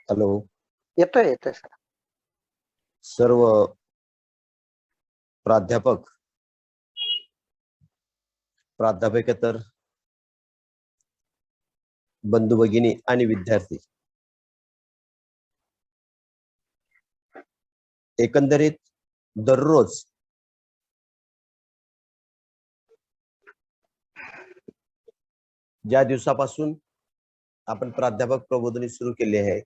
Hello. येतोय येतोय sir. सर्व प्राध्यापक, प्राध्यापकेतर, बंधू भगिनी आणि विद्यार्थी, एकंदरीत दररोज ज्या दिवसापासून आपण प्राध्यापक प्रबोधिनी सुरू केले आहे,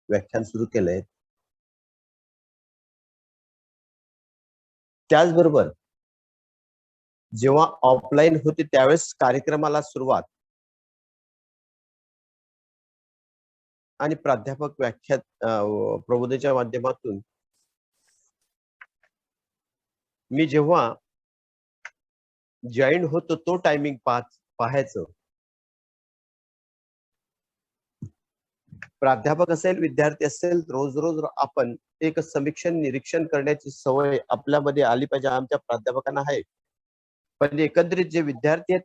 व्याख्यान सुरू केले आहे, त्याचबरोबर जेव्हा ऑफलाईन होते त्यावेळेस कार्यक्रमाला सुरुवात आणि प्राध्यापक व्याख्यान प्रबोधनाच्या माध्यमातून मी जेव्हा जॉईन होतो तो टायमिंग पाहायचं. प्राध्यापक असेल, विद्यार्थी असेल, रोज रोज आपण एक समीक्षण निरीक्षण करण्याची सवय आपल्यामध्ये आली पाहिजे. आमच्या प्राध्यापकांना आहे, पण एकंदरीत जे विद्यार्थी आहेत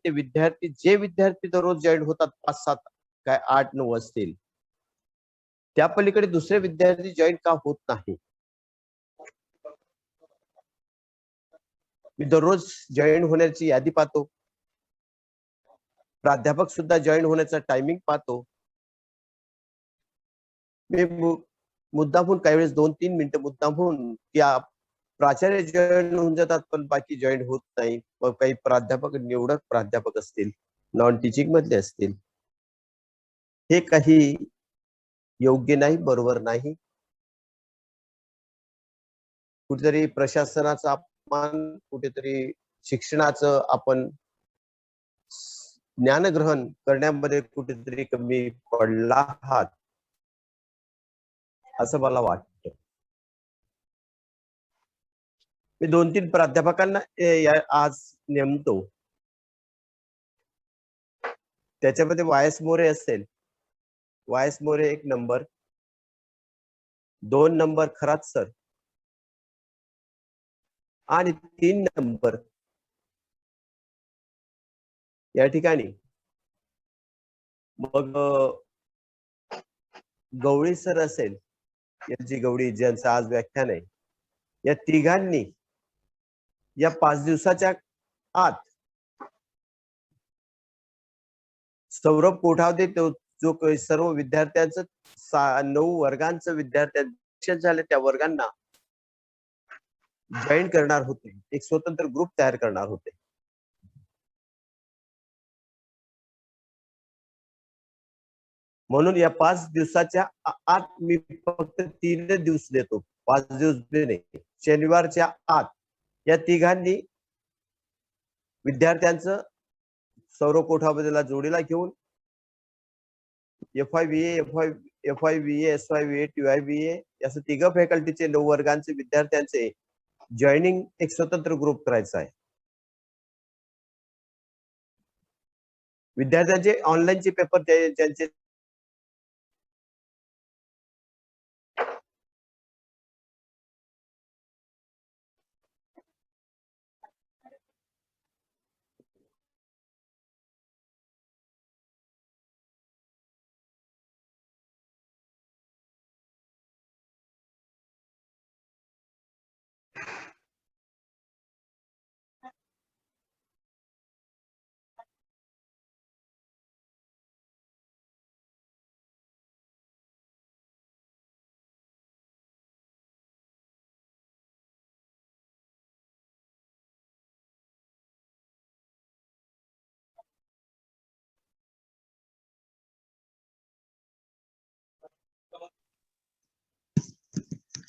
ते विद्यार्थी दररोज जॉईन होतात 5-7 काय 8-9 असतील, त्या पलीकडे दुसरे विद्यार्थी जॉईन का होत नाही. मी दररोज जॉईन होण्याची यादी पाहतो, प्राध्यापक सुद्धा जॉईन होण्याचा टायमिंग पाहतो. मी मुद्दामहून काही वेळेस 2-3 मिनिटं मुद्दामहून या प्राचार्य जॉईन होऊन जातात पण बाकी जॉईन होत नाही. मग काही प्राध्यापक, निवडक प्राध्यापक असतील, नॉन टीचिंग मधले असतील, हे काही योग्य नाही, बरोबर नाही. कुठेतरी प्रशासनाचा अपमान, कुठेतरी शिक्षणाचं आपण ज्ञानग्रहण करण्यामध्ये कुठेतरी कमी पडला आहात असं मला वाटतं. मी 2-3 प्राध्यापकांना आज नेमतो. त्याच्यामध्ये वायस मोरे असेल, वायस More 1 number, 2 number Kharat sir आणि 3 नंबर या ठिकाणी मग गवळी सर असेल, जी गवळी, ज्यांचं आज व्याख्यान आहे, या तिघांनी या 5 दिवसाच्या आत सौरभ कोठावदे जो सर्व विद्यार्थ्यांचं 9 वर्गांचं विद्यार्थ्यांचे झाले त्या वर्गांना जॉईन करणार होते, एक स्वतंत्र ग्रुप तयार करणार होते. म्हणून या 5 दिवसाच्या आत मी फक्त 3 दिवस देतो, 5 दिवस नाही. शनिवारच्या आत या तिघांनी विद्यार्थ्यांचं सौरभ कोठावदेला जोडीला घेऊन FIVA, SYVA, TYVA असं 3 फॅकल्टीचे 9 वर्गांचे विद्यार्थ्यांचे जॉईनिंग एक स्वतंत्र ग्रुप करायचा आहे. विद्यार्थ्यांचे ऑनलाईनचे पेपर त्यांचे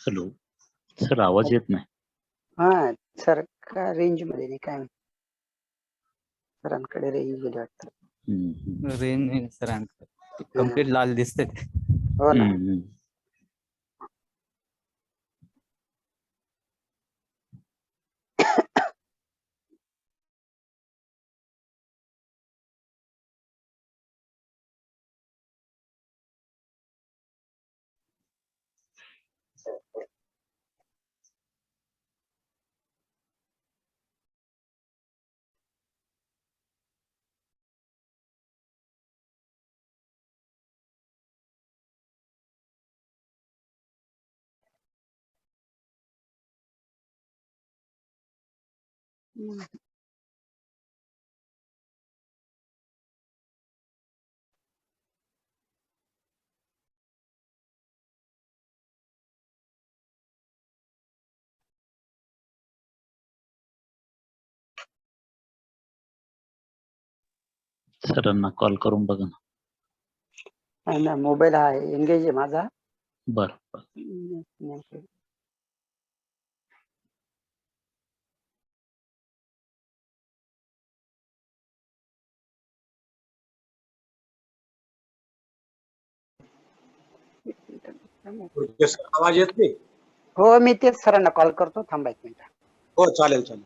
हॅलो सर, आवाज येत नाही. हा सर, का रेंज मध्ये नाही काय? सरांकडे रेंज गेली वाटतं. रेंज नाही सरांकडे, कंप्लीट लाल दिसते. हो ना. सरांना कॉल करून बघा ना. मोबाईल हा एंगेज आहे माझा. बरं. आवाज येत नाही. हो, मी तेच सरांना कॉल करतो, थांबा 1 मिनिट. हो, चालेल चालेल.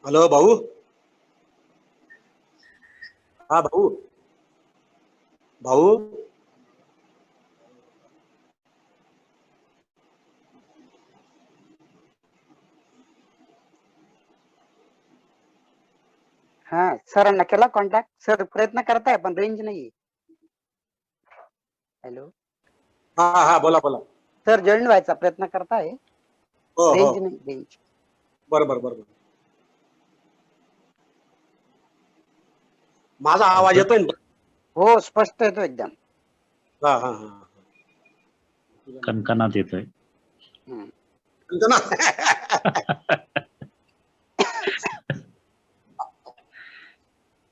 हॅलो भाऊ. हा भाऊ. भाऊ. हा, सरांना केला कॉन्टॅक्ट. सर प्रयत्न करताय पण रेंज नाही. हॅलो. हा हा, बोला बोला. सर जॉईन व्हायचा प्रयत्न करताय, हो हो, रेंज नाही. रेंज बरोबर बरोबर. माझा आवाज येतोय ना? हो, स्पष्ट येतो एकदम. हा हा हा. कणकणात येतोय. ना.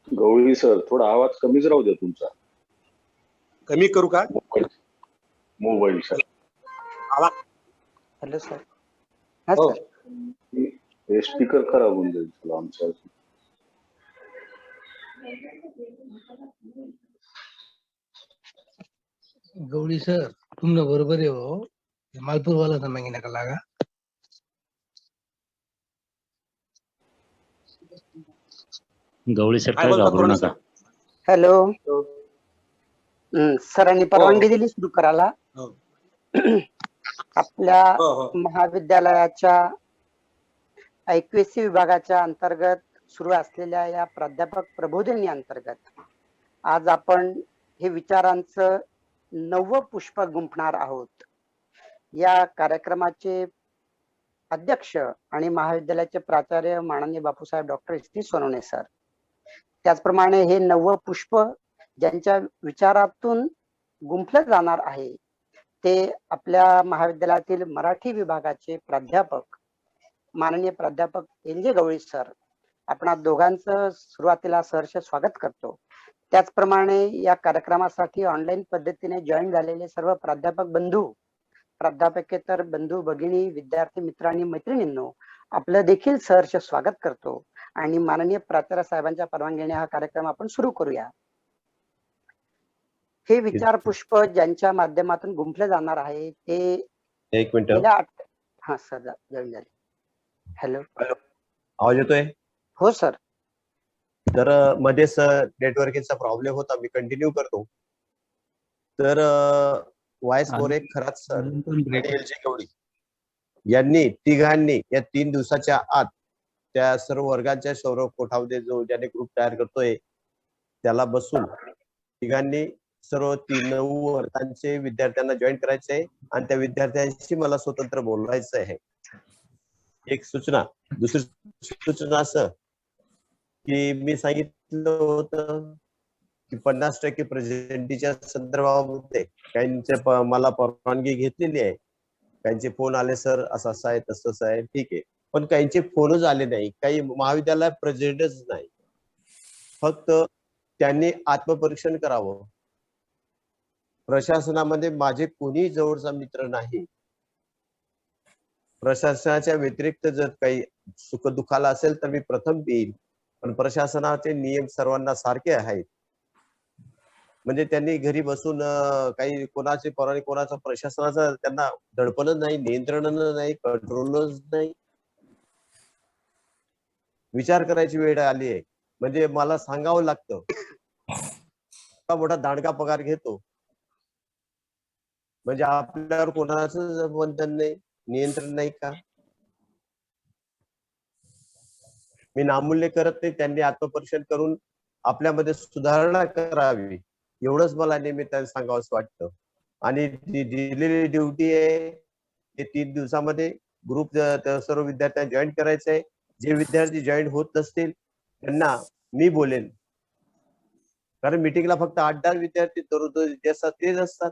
गवळी सर, थोडा आवाज कमीच राहू द्या तुमचा. कमी करू का? Mobile sir. Hello sir. हा हो. सर. हे स्पीकर खराब होऊन जाईल तुला आमच्या. गौड़ी सर, तुमने बरोबर आहे हो. मालपूर वाला समझेंगे नका लागा. गवळी सर काय काय बोलता घाबरू पूर्ण नका. सर? हॅलो. हो. सरांनी परवानगी दिली सुरू करायला. हो. आपल्या हो हो. महाविद्यालयाच्या 21वी विभागाच्या अंतर्गत सुरू असलेल्या या प्राध्यापक प्रबोधिनी अंतर्गत आज आपण हे विचारांचं 9वं पुष्प गुंफणार आहोत. या कार्यक्रमाचे अध्यक्ष आणि महाविद्यालयाचे प्राचार्य माननीय Bapusaheb doctor ST. Sonawane sir. त्याचप्रमाणे हे 9वं पुष्प ज्यांच्या विचारातून गुंफलं जाणार आहे ते आपल्या महाविद्यालयातील मराठी विभागाचे प्राध्यापक माननीय प्राध्यापक एन.जे. गवळी सर. आपणा दोघांचं सुरुवातीला सहर्ष स्वागत करतो. त्याचप्रमाणे या कार्यक्रमासाठी ऑनलाईन पद्धतीने जॉईन झालेले सर्व प्राध्यापक बंधू, प्राध्यापकेतर बंधू भगिनी, विद्यार्थी मित्र आणि मैत्रिणींनो, आपलं देखील सहर्ष स्वागत करतो आणि माननीय प्राचार्य साहेबांच्या परवानगीने हा कार्यक्रम आपण सुरू करूया. हे विचार पुष्प ज्यांच्या माध्यमातून गुंफले जाणार आहे ते 1 मिनिट. हा सर, जॉईन झाले. हॅलो. आवाज येतोय? हो सर. तर मध्येच नेटवर्किंगचा प्रॉब्लेम होता, मी कंटिन्यू करतो. तर व्हाईस एक खराच सर आणि एल.जे. गवळी यांनी तिघांनी या 3 दिवसाच्या आत त्या सर्व वर्गांच्या सौरभ कोठावदे जो ज्याने ग्रुप तयार करतोय त्याला बसून तिघांनी सर्व 3 वर्गांचे विद्यार्थ्यांना जॉईन करायचे आहे आणि त्या विद्यार्थ्यांशी मला स्वतंत्र बोलवायचं आहे. एक सूचना. दुसरी सूचना असं की मी सांगितलं होतं की 50% प्रेझेंटीच्या संदर्भामध्ये काहींचे मला परवानगी घेतलेली आहे. काहींचे फोन आले, सर असं असं आहे तसं आहे. ठीक आहे. पण काहींचे फोनच आले नाही, काही महाविद्यालयात प्रेसिडेंटच नाही. फक्त त्यांनी आत्मपरीक्षण करावं. प्रशासनामध्ये माझे कोणी जवळचा मित्र नाही. प्रशासनाच्या व्यतिरिक्त जर काही सुखदुःखाला असेल तर मी प्रथम येईल, पण प्रशासनाचे नियम सर्वांना सारखे आहेत. म्हणजे त्यांनी घरी बसून काही कोणाचे परवाने कोणाचा प्रशासनाचा त्यांना दडपणच नाही, नियंत्रणच नाही, कंट्रोलच नाही. विचार करायची वेळ आली आहे. म्हणजे मला सांगावं लागतं, इतका मोठा दांडगा पगार घेतो, म्हणजे आपल्यावर कोणाचं बंधन नाही, नियंत्रण नाही का? मी नामूल्य करत नाही, त्यांनी आत्मपरीक्षण करून आपल्यामध्ये सुधारणा करावी, एवढंच मला निमित्ताने सांगावंच वाटतं. आणि जी दिलेली ड्युटी आहे ते 3 दिवसामध्ये ग्रुप सर्व विद्यार्थ्यांना जॉईन करायचं आहे. जे विद्यार्थी जॉईन होत नसतील त्यांना मी बोलेन, कारण मीटिंगला फक्त 8-10 विद्यार्थी दररोज जे असतात तेच असतात.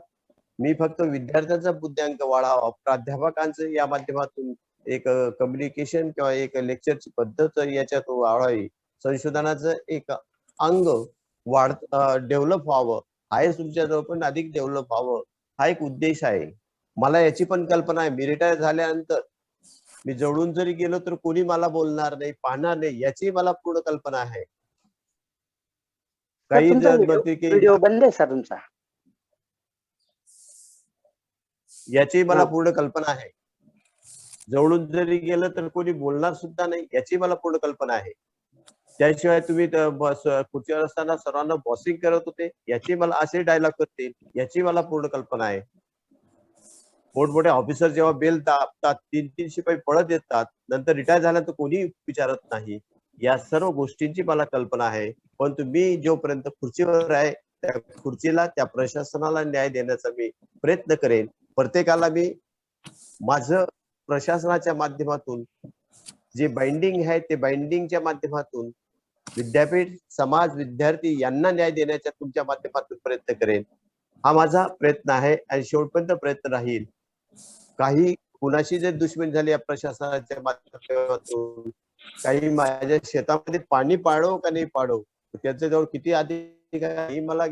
मी फक्त विद्यार्थ्यांचा बुद्ध्यांक वाढावा, प्राध्यापकांचं या माध्यमातून एक कम्युनिकेशन किंवा एक लेक्चरची पद्धत याच्यात वाढवावी, संशोधनाचं एक अंग डेव्हलप व्हावं, आहे तुमच्याजवळ पण अधिक डेव्हलप व्हावं, हा एक उद्देश आहे. मला याची पण कल्पना आहे, मी रिटायर झाल्यानंतर मी जवळून जरी गेलो तर कोणी मला बोलणार नाही, पाहणार नाही, याची मला पूर्ण कल्पना आहे. काही म्हणते की व्हिडिओ बंद आहे सर तुमचा. याची मला पूर्ण कल्पना आहे. जवळून जरी गेलं तर कोणी बोलणार सुद्धा नाही, याची मला पूर्ण कल्पना आहे. त्याशिवाय तुम्ही खुर्चीवर असताना सर्वांना बॉसिंग करत होते, याची मला असे डायलॉग करतील, याची मला पूर्ण कल्पना आहे. मोठमोठे ऑफिसर जेव्हा बेल दाबतात, 3-3 शिपाई पळत येतात, नंतर रिटायर झाल्यानंतर कोणी विचारत नाही. या सर्व गोष्टींची मला कल्पना आहे. पण तुम्ही जोपर्यंत खुर्चीवर आहे त्या खुर्चीला, त्या प्रशासनाला न्याय देण्याचा मी प्रयत्न करेन. प्रत्येकाला मी माझं प्रशासनाच्या माध्यमातून जे बाइंडिंग आहे ते बाइंडिंगच्या माध्यमातून विद्यापीठ, समाज, विद्यार्थी यांना न्याय देण्याच्या तुमच्या माध्यमातून प्रयत्न करेन. हा माझा प्रयत्न आहे आणि शेवटपर्यंत प्रयत्न राहील. काही कुणाशी जर दुश्मनी झाली या प्रशासनाच्या माध्यमातून, काही माझ्या शेतामध्ये पाणी पाडो का नाही पाडो, त्याच्या जवळ किती अधिकार मला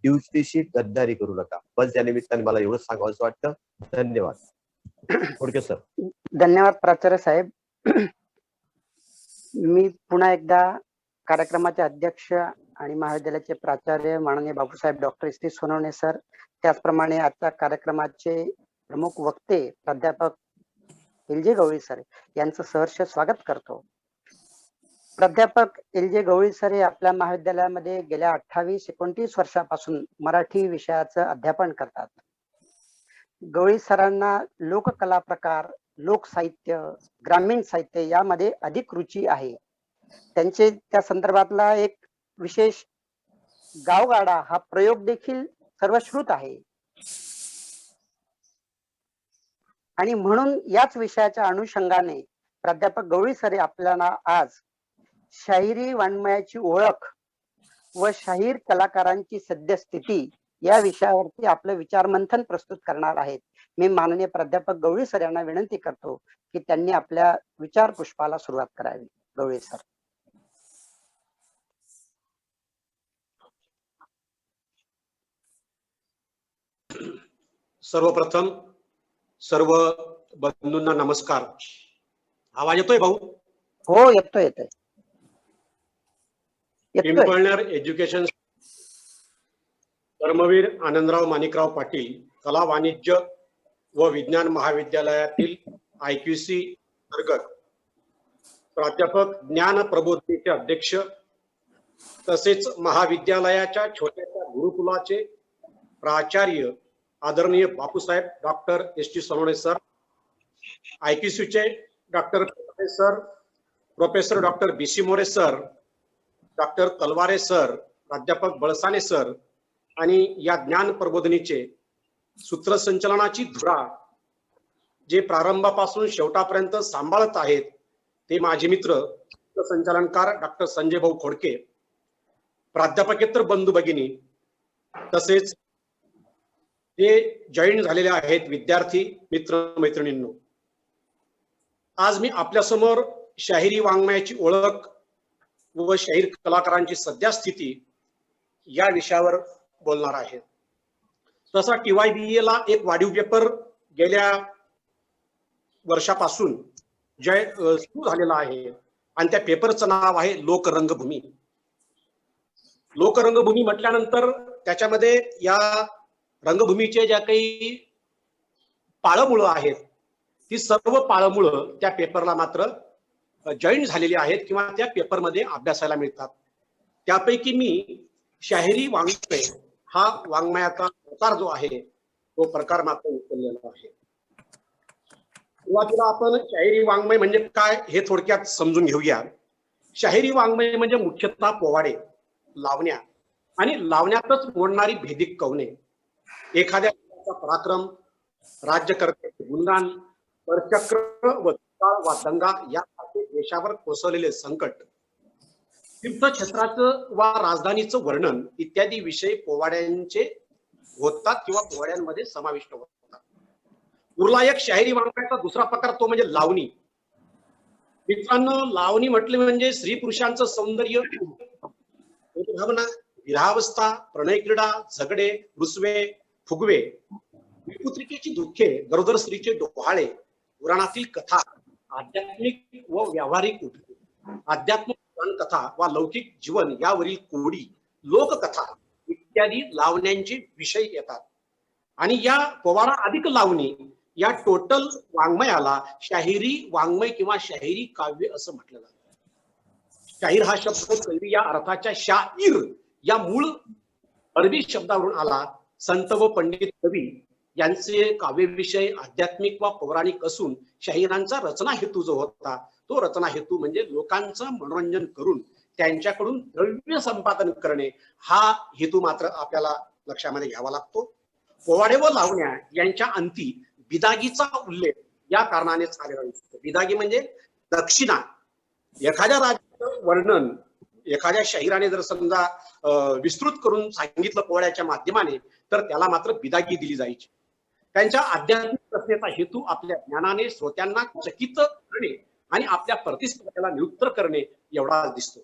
दिवशीशी गद्दारी करू नका. बस या निमित्ताने मला एवढंच सांगावंसं वाटतं. धन्यवाद. Okay sir. धन्यवाद प्राचार्य साहेब. मी पुन्हा एकदा कार्यक्रमाचे अध्यक्ष आणि महाविद्यालयाचे प्राचार्य माननीय Bapusaheb doctor S T Sonawane sir, त्याचप्रमाणे आजच्या कार्यक्रमाचे प्रमुख वक्ते प्राध्यापक एल.जे. गवळी सर यांचं सहर्ष स्वागत करतो. प्राध्यापक एल.जे. गवळी सर हे आपल्या महाविद्यालयामध्ये गेल्या 28-29 वर्षापासून मराठी विषयाचं अध्यापन करतात. गवळी सरांना लोककला प्रकार, लोकसाहित्य, ग्रामीण साहित्य यामध्ये अधिक रुची आहे. त्यांचे त्या संदर्भातला एक विशेष गावगाडा हा प्रयोग देखील सर्वश्रुत आहे. आणि म्हणून याच विषयाच्या अनुषंगाने प्राध्यापक गवळी सर आपल्याला आज शाहिरी वाङ्मयाची ओळख व शाहीर कलाकारांची सद्यस्थिती या विषयावरती आपलं विचारमंथन प्रस्तुत करणार आहेत. मी माननीय प्राध्यापक गवळी सर यांना विनंती करतो की त्यांनी आपल्या विचार पुष्पाला सुरुवात करावी. गवळी सर. सर्वप्रथम सर्व बंधूंना नमस्कार. आवाज येतोय भाऊ? हो येतोय येतोय. पिंपळनेर एज्युकेशन धर्मवीर आनंदराव माणिकराव पाटील कला वाणिज्य व विज्ञान महाविद्यालयातील IQC अंतर्गत प्राध्यापक ज्ञान प्रबोधिनीचे अध्यक्ष तसेच महाविद्यालयाच्या छोट्याशा गुरुकुलाचे प्राचार्य आदरणीय Bapusaheb doctor S T Sonawane sir, IQC चे doctor professor doctor BC More sir, doctor Talware sir, प्राध्यापक बळसाने सर आणि या ज्ञान प्रबोधिनीचे सूत्रसंचलनाची धुरा जे प्रारंभापासून शेवटापर्यंत सांभाळत आहेत ते माझे मित्र संचालनकार डॉक्टर संजय भाऊ खोडके, प्राध्यापकेतर बंधू भगिनी, तसेच जे जॉईन झालेले आहेत विद्यार्थी मित्र मैत्रिणींनो, आज मी आपल्यासमोर शाहिरी वाङ्मयाची ओळख व शाहीर कलाकारांची सध्या स्थिती या विषयावर बोलणार आहे. तसा TYBA ला एक वाढीव पेपर गेल्या वर्षापासून सुरू झालेला आहे आणि त्या पेपरचं नाव आहे लोकरंगभूमी. लोकरंगभूमी म्हटल्यानंतर त्याच्यामध्ये या रंगभूमीचे ज्या काही पाळमुळं आहेत ती सर्व पाळमुळं त्या पेपरला मात्र जॉईन झालेली आहेत किंवा त्या पेपरमध्ये अभ्यासाला मिळतात. त्यापैकी मी शाहिरी वाङ्मय हा वाङ्मयाचा प्रकार जो आहे तो प्रकार मात्र उचललेला आहे. सुरुवातीला आपण शाहिरी वाङ्मय म्हणजे काय हे थोडक्यात समजून घेऊया. शाहिरी वाङ्मय म्हणजे मुख्यतः पोवाडे, लावण्या आणि लावण्यातच मोडणारी भेदिक कवने, एखाद्या पराक्रम, राज्यकर्त्याचे गुणगान, परचक्र व वा दंगा यासारखे देशावर कोसळलेले संकट, तीर्थक्षेत्राचं वा राजधानीचं वर्णन इत्यादी विषय पोवाड्यांचे होतात किंवा पोवाड्यांमध्ये समाविष्ट होतात. उरला एक शाहिरी वाङ्मयाचा दुसरा प्रकार तो म्हणजे लावणी. मित्रांनो, लावणी म्हटले म्हणजे स्त्री पुरुषांचं सौंदर्य, भावना, विरहावस्था, प्रणय क्रीडा, झगडे, रुसवे, फुगवे, विपुत्रिकेची दुःखे, गरोदर स्त्रीचे डोहाळे, पुराणातील कथा, आध्यात्मिक व व्यावहारिक आध्यात्मिक कथा वा लौकिक जीवन यावरील कोडी, लोककथा इत्यादी लावण्यांचे विषय येतात. आणि या पोवाडा अधिक लावणी या टोटल वाङ्मयाला शाहिरी वाङ्मय किंवा शाहिरी काव्य असं म्हटलं जातं. शाहीर हा शब्द कवी या अर्थाच्या शाईर या मूळ अरबी शब्दावरून आला. संत व पंडित कवी यांचे काव्यविषय आध्यात्मिक वा पौराणिक असून शाहिरांचा रचना हेतू जो होता तो रचना हेतू म्हणजे लोकांचं मनोरंजन करून त्यांच्याकडून द्रव्य संपादन करणे हा हेतू मात्र आपल्याला लक्षामध्ये घ्यावा लागतो. पोवाडे व लावण्या यांच्या अंती बिदागीचा उल्लेख या कारणानेच आलेला दिसतो. बिदागी म्हणजे दक्षिणा. एखाद्या राज्याचं वर्णन एखाद्या शाहिराने जर समजा विस्तृत करून सांगितलं पोवाड्याच्या माध्यमाने तर त्याला मात्र बिदागी दिली जायची. त्यांच्या आध्यात्मिक रचनेचा हेतू आपल्या ज्ञानाने श्रोत्यांना चकित करणे आणि आपल्या प्रतिस्पर्ध्याला निरुत्तर करणे एवढा दिसतो.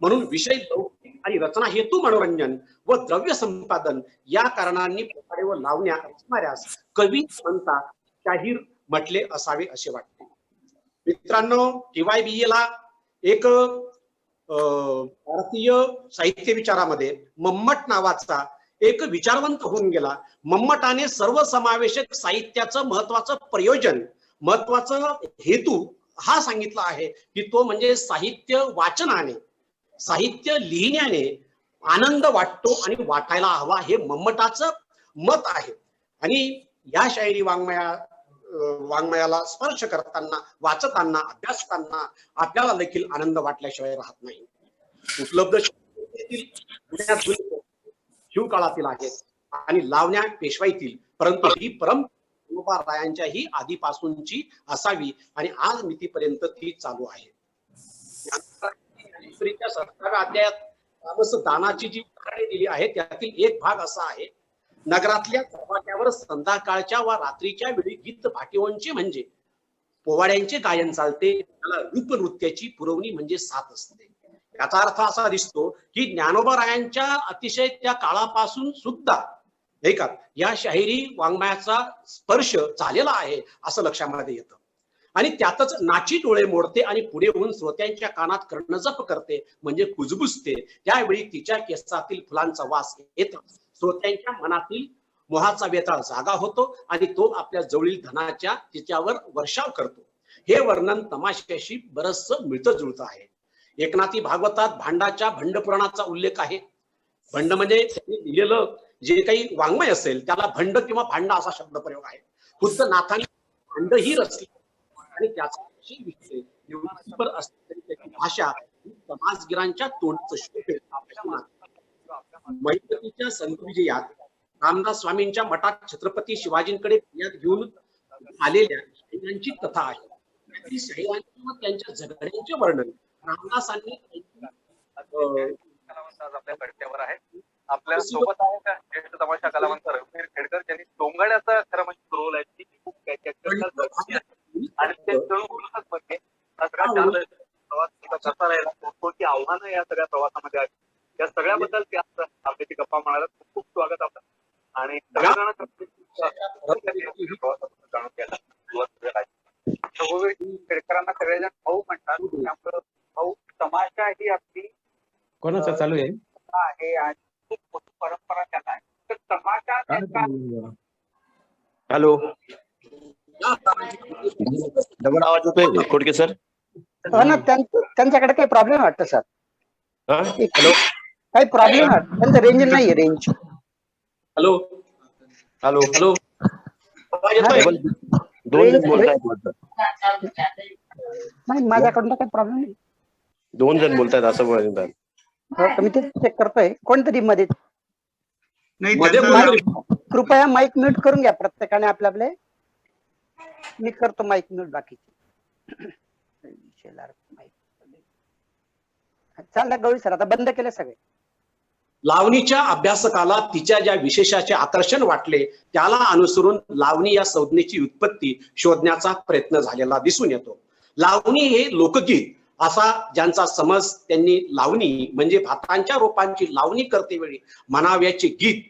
म्हणून विषय लौकिक आणि रचना हेतू मनोरंजन व द्रव्य संपादन या कारणांनी पोवाडे व लावण्या रचणाऱ्यास कवी म्हणता शाहीर म्हटले असावे असे वाटते. मित्रांनो, TYBA ला एक भारतीय साहित्य विचारामध्ये मम्मट नावाचा एक विचारवंत होऊन गेला. मम्मटाने सर्वसमावेशक साहित्याचं महत्वाचं प्रयोजन, महत्वाचं हेतू हा सांगितला आहे की तो म्हणजे साहित्य वाचनाने, साहित्य लिहिण्याने आनंद वाटतो आणि वाटायला हवा, हे मम्मटाचं मत आहे. आणि या शाहिरी वाङ्मयाला स्पर्श करताना, वाचताना, अभ्यासताना आपल्याला देखील आनंद वाटल्याशिवाय राहत नाही. उपलब्ध शिवकाळातील आहेत आणि लावण्या पेशवाईतील, परंतु ही परंपरा रायांच्याही आधीपासूनची असावी आणि आज मितीपर्यंत ती चालू आहे. 17व्या अध्यायात दानाची जी उदाहरणे दिली आहेत त्यातील एक भाग असा आहे, नगरातल्या चौपाट्यावर संध्याकाळच्या वा रात्रीच्या वेळी गीत भाटिवंची म्हणजे पोवाड्यांचे गायन चालते, त्याला रूप नृत्याची पुरवणी म्हणजे साथ असते. याचा अर्थ असा दिसतो की ज्ञानोबा रायांच्या अतिशय त्या काळापासून सुद्धा नाही का या शाहिरी वाङ्मयाचा स्पर्श झालेला आहे असं लक्षामध्ये येतं. आणि त्यातच नाची डोळे मोडते आणि पुढे होऊन श्रोत्यांच्या कानात कर्णजप करते म्हणजे कुजबुजते. त्यावेळी तिच्या केसातील फुलांचा वास येतो, श्रोत्यांच्या मनातील मोहाचा वेताळ जागा होतो आणि तो आपल्या जवळील धनाच्या तिच्यावर वर्षाव करतो. हे वर्णन तमाशाशी बरचसं मिळतं जुळतं आहे. एकनाथी भागवतात भांडाच्या भंडपुराणाचा उल्लेख आहे. भंड म्हणजे त्यांनी लिहिलेलं जे काही वाङ्मय असेल त्याला भंड किंवा भांडा असा शब्द प्रयोग आहे. खुद्द नाथांनी भांड ही रचली आणि त्याचा विषय असलेली त्याची भाषा समाजगिरांच्या तोंडचं शोभे. मैत्रीच्या संतविजयात रामदास स्वामींच्या मठात छत्रपती शिवाजींकडे फिर्याद घेऊन आलेल्या शाहिरांची कथा आहे. शाहिरांची व त्यांच्या झगड्यांचे वर्णन रामदासांनी आपल्या सोबत आहे का ज्येष्ठ तमाशा कलावंत रघुवीर खेडकर, ज्यांनी कोणती आव्हानं या सगळ्या प्रवासामध्ये आली, या सगळ्याबद्दल ते आज आपल्याशी गप्पा मारायला खूप खूप स्वागत आपलं. आणि सगळेजण जाणून घ्यायला शेतकऱ्यांना सगळेजण भाऊ म्हणतात, त्यामुळं भाऊ तमाशा ही आपली कोणाचं चालू आहे आहे आणि खूप मोठी परंपरा त्याला आहे. तर तमाशा नेमका हॅलो, डबल आवाज होतोय खोडके सर. हो ना, त्यांच्याकडे काही प्रॉब्लेम वाटतं सर. हॅलो काही प्रॉब्लेम वाटतं, त्यांचं रेंज नाहीये, रेंज. हॅलो हॅलो हॅलो, आवाज येतोय? दोन जण बोलतायत वाटतं. नाही, माझ्याकडून काही प्रॉब्लेम नाही. 2 जण बोलतायत असं बोलतात. हो, मी ते चेक करतोय. कोणतरी मध्ये मध्ये कृपया माईक म्यूट करून घ्या प्रत्येकाने आपले. मी करतो माईक म्यूट बाकीचे. चाललं गवळी सर, आता बंद केले सगळे. लावणीच्या अभ्यासकाला तिच्या ज्या विशेषाचे आकर्षण वाटले त्याला अनुसरून लावणी या संज्ञेची उत्पत्ती शोधण्याचा प्रयत्न झालेला दिसून येतो. लावणी हे लोकगीत असा ज्यांचा समज, त्यांनी लावणी म्हणजे भातांच्या रोपांची लावणी करतेवेळी म्हणाव्याचे गीत,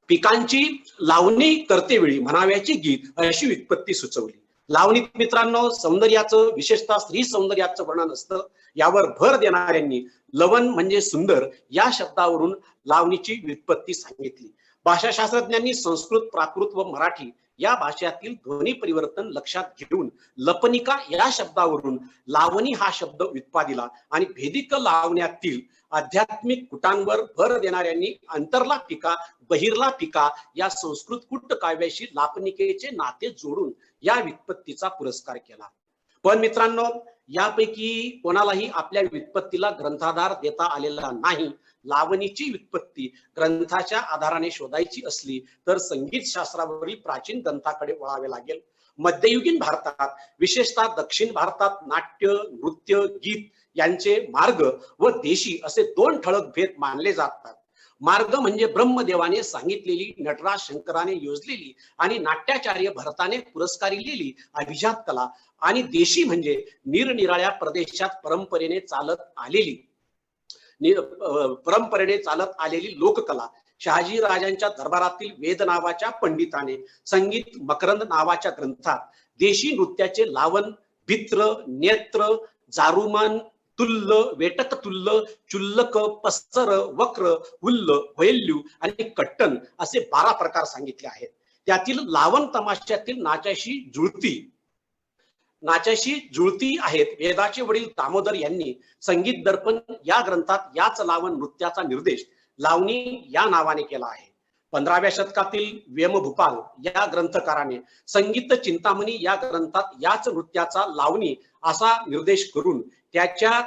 पिकांची लावणी करतेवेळी म्हणाव्याचे गीत अशी उत्पत्ती सुचवली. लावणीत मित्रांनो सौंदर्याचं, विशेषतः स्त्री सौंदर्याचं वर्णन असतं. यावर भर देणाऱ्यांनी लवन म्हणजे सुंदर या शब्दावरून लावणीची व्युत्पत्ती सांगितली. भाषाशास्त्रज्ञांनी संस्कृत, प्राकृत व मराठी या भाषातील ध्वनी परिवर्तन लक्षात घेऊन लपनिका या शब्दावरून लावणी हा शब्द व्युत्पादिला आणि भेदिक लावण्यातील आध्यात्मिक कुटांवर भर देणाऱ्यांनी अंतरला पिका बहिरला पिका या संस्कृत कुट्ट काव्याशी लापनिकेचे नाते जोडून या व्युत्पत्तीचा पुरस्कार केला. पण मित्रांनो, यापैकी कोणालाही आपल्या व्युत्पत्तीला ग्रंथाधार देता आलेला नाही. लावणीची व्युत्पत्ती ग्रंथाच्या आधाराने शोधायची असली तर संगीत शास्त्रावरील प्राचीन ग्रंथाकडे वळावे लागेल. मध्ययुगीन भारतात, विशेषतः दक्षिण भारतात नाट्य, नृत्य, गीत यांचे मार्ग व देशी असे 2 ठळक भेद मानले जातात. मार्ग म्हणजे ब्रह्मदेवाने सांगितलेली, नटराज शंकराने योजलेली आणि नाट्याचार्य भरताने पुरस्कारिलेली अभिजात कला, आणि देशी म्हणजे निरनिराळ्या प्रदेशात परंपरेने चालत आलेली लोककला. शहाजी राजांच्या दरबारातील वेद नावाच्या पंडिताने संगीत मकरंद नावाच्या ग्रंथात देशी नृत्याचे लावण, भित्र, नेत्र, जारुमन, तुल्ल, वेटक तुल्ल, चुल्लक, पस्तर, वक्र, हुल्ल, व्हैल्यू आणि कट्टन असे 12 प्रकार सांगितले आहेत. त्यातील लावण तमाशातील नाचाशी जुळती आहेत. वेदाचे वडील दामोदर यांनी संगीत दर्पण या ग्रंथात याच लावण नृत्याचा निर्देश लावणी या नावाने केला आहे. 15व्या शतकातील वेमभूपाल या ग्रंथकाराने संगीत चिंतामणी या ग्रंथात याच नृत्याचा लावणी असा निर्देश करून त्याच्या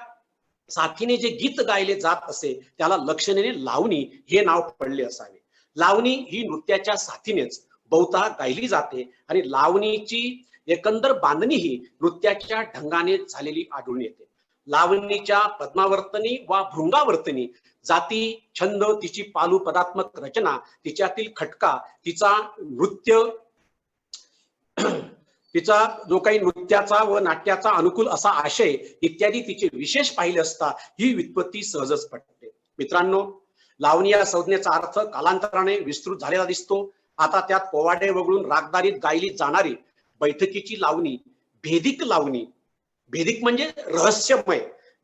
साथीने जे गीत गायले जात असे त्याला लक्षणेने लावणी हे नाव पडले असावे. लावणी ही नृत्याच्या साथीनेच बहुधा गायली जाते आणि लावणीची एकंदर बांधणी ही नृत्याच्या ढंगाने झालेली आढळून येते. लावणीच्या पद्मावर्तनी वा भृंगावर्तनी जाती, छंद, तिची पालू पदात्मक रचना, तिच्यातील खटका, तिचा जो काही नृत्याचा व नाट्याचा अनुकूल असा आशय इत्यादी तिचे विशेष पाहिले असता ही व्युत्पत्ती सहजच पडते. मित्रांनो, लावणी या संज्ञेचा अर्थ कालांतराने विस्तृत झालेला दिसतो. आता त्यात पोवाडे वगळून रागदारीत गायली जाणारी बैठकीची लावणी, भेदिक लावणी, भेदिक म्हणजे रहस्यमय,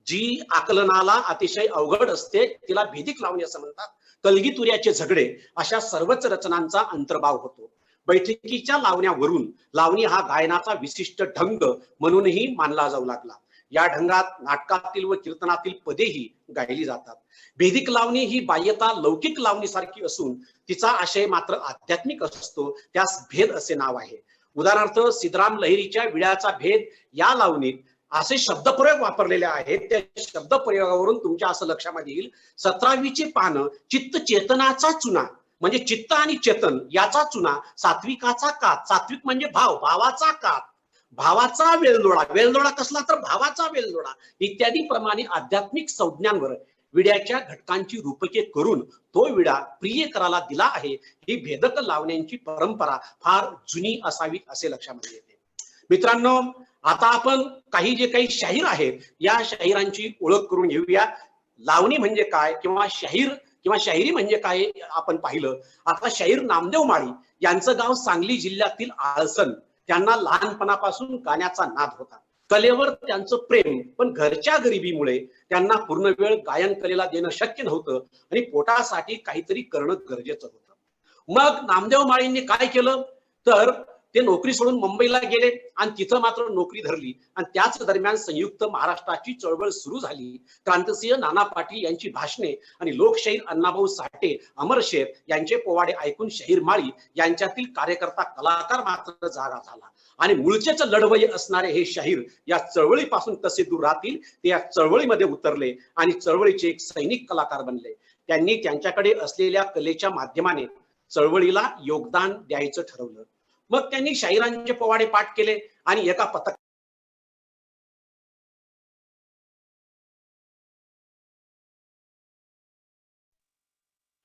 जी आकलनाला अतिशय अवघड असते तिला भेदिक लावणी असं म्हणतात. कलगीतुऱ्याचे झगडे अशा सर्वच रचनांचा अंतर्भाव होतो. बैठकीच्या लावण्यावरून लावणी हा गायनाचा विशिष्ट ढंग म्हणूनही मानला जाऊ लागला. या ढंगात नाटकातील व कीर्तनातील पदेही गायली जातात. भेदिक लावणी ही बाह्यता लौकिक लावणी सारखी असून तिचा आशय मात्र आध्यात्मिक असतो. त्यास भेद असे नाव आहे. उदाहरणार्थ सिद्धराम लहिरीच्या विड्याचा भेद या लावणीत असे शब्दप्रयोग वापरलेले आहेत. त्या शब्दप्रयोगावरून तुमच्या असं लक्षामध्ये येईल, 17वीचे पान चित्त चेतनाचा चुना म्हणजे चित्त आणि चेतन याचा चुना, सात्विकाचा कात, सात्विक म्हणजे भाव, भावाचा कात, भावाचा वेलदोडा, वेलदोडा कसला तर भावाचा वेलदोडा इत्यादी प्रमाणे आध्यात्मिक संज्ञांवर विड्याच्या घटकांची रूपके करून तो विडा प्रियकराला दिला आहे. ही भेदक लावण्यांची परंपरा फार जुनी असावी असे लक्षामध्ये येते. मित्रांनो, आता आपण काही जे काही शाहीर आहेत या शाहिरांची ओळख करून घेऊया. लावणी म्हणजे काय किंवा शाहिरी म्हणजे काय आपण पाहिलं. आता शाहीर नामदेव माळी यांचं गाव सांगली जिल्ह्यातील आळसन. त्यांना लहानपणापासून गाण्याचा नाद होता. कलेवर त्यांचं प्रेम, पण घरच्या गरिबीमुळे त्यांना पूर्ण वेळ गायन कलेला देणं शक्य नव्हतं आणि पोटासाठी काहीतरी करणं गरजेचं होतं. मग नामदेव माळींनी काय केलं तर ते नोकरी सोडून मुंबईला गेले आणि तिथं मात्र नोकरी धरली. आणि त्याच दरम्यान संयुक्त महाराष्ट्राची चळवळ सुरू झाली. क्रांतिसिंह नाना पाटील यांची भाषणे आणि लोकशाहीर अण्णाभाऊ साठे, अमर शेख यांचे पोवाडे ऐकून शाहीर माळी यांच्यातील कार्यकर्ता कलाकार मात्र जागा झाला. आणि मूळचेच लढवय्ये असणारे हे शाहीर या चळवळीपासून कसे दूर राहतील ते या चळवळीमध्ये उतरले आणि चळवळीचे एक सैनिक कलाकार बनले. त्यांनी त्यांच्याकडे असलेल्या कलेच्या माध्यमाने चळवळीला योगदान द्यायचं ठरवलं. मग त्यांनी शाहिरांचे पोवाडे पाठ केले आणि एका पथक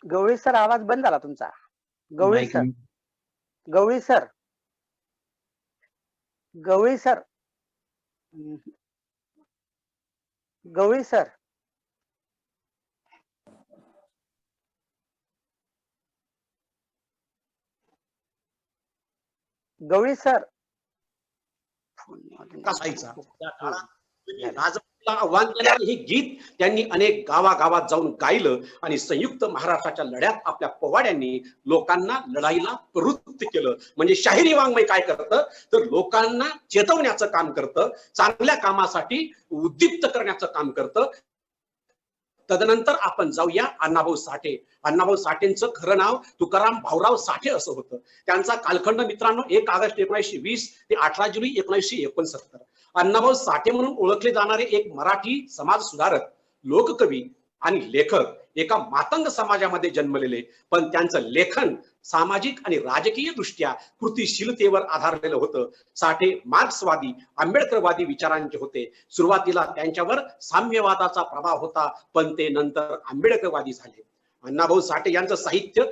गवळी सर, आवाज बंद झाला तुमचा. गवळी माईक सर, गवळी सर, गवळी सर, गवळी सर. गवळी सर. असायचा. त्या काळात राजवटीला आव्हान देणारे हे गीत त्यांनी अनेक गावागावात जाऊन गायलं आणि संयुक्त महाराष्ट्राच्या लढ्यात आपल्या पोवाड्यांनी लोकांना लढाईला प्रवृत्त केलं. म्हणजे शाहिरी वाङ्मय काय करतं तर लोकांना चेतवण्याचं काम करतं, चांगल्या कामासाठी उद्दीप्त करण्याचं काम करतं. तदनंतर आपण जाऊया अण्णाभाऊ साठे. अण्णाभाऊ साठेंचं खरं नाव तुकाराम भाऊराव साठे असं होतं. त्यांचा कालखंड मित्रांनो 1 ऑगस्ट 1920 ते 18 जुलै 1969. अण्णाभाऊ साठे म्हणून ओळखले जाणारे एक मराठी समाज सुधारक, लोककवी आणि लेखक एका मातंग समाजामध्ये जन्मलेले, पण त्यांचं लेखन सामाजिक आणि राजकीय दृष्ट्या कृतिशीलतेवर आधारलेलं होतं. साठे मार्क्सवादी, आंबेडकरवादी विचारांचे होते. सुरुवातीला त्यांच्यावर साम्यवादाचा प्रभाव होता, पण ते नंतर आंबेडकरवादी झाले. अण्णाभाऊ साठे यांचं साहित्य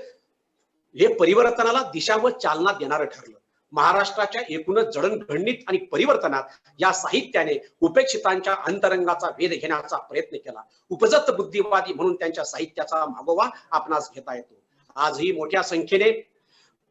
हे परिवर्तनाला दिशा व चालना देणारं ठरलं. महाराष्ट्राच्या एकूणच जडणघडणीत आणि परिवर्तनात या साहित्याने उपेक्षितांच्या अंतरंगाचा वेध घेण्याचा प्रयत्न केला. उपजत बुद्धिवादी म्हणून त्यांच्या साहित्याचा मागोवा आपणास घेता येतो. आजही मोठ्या संख्येने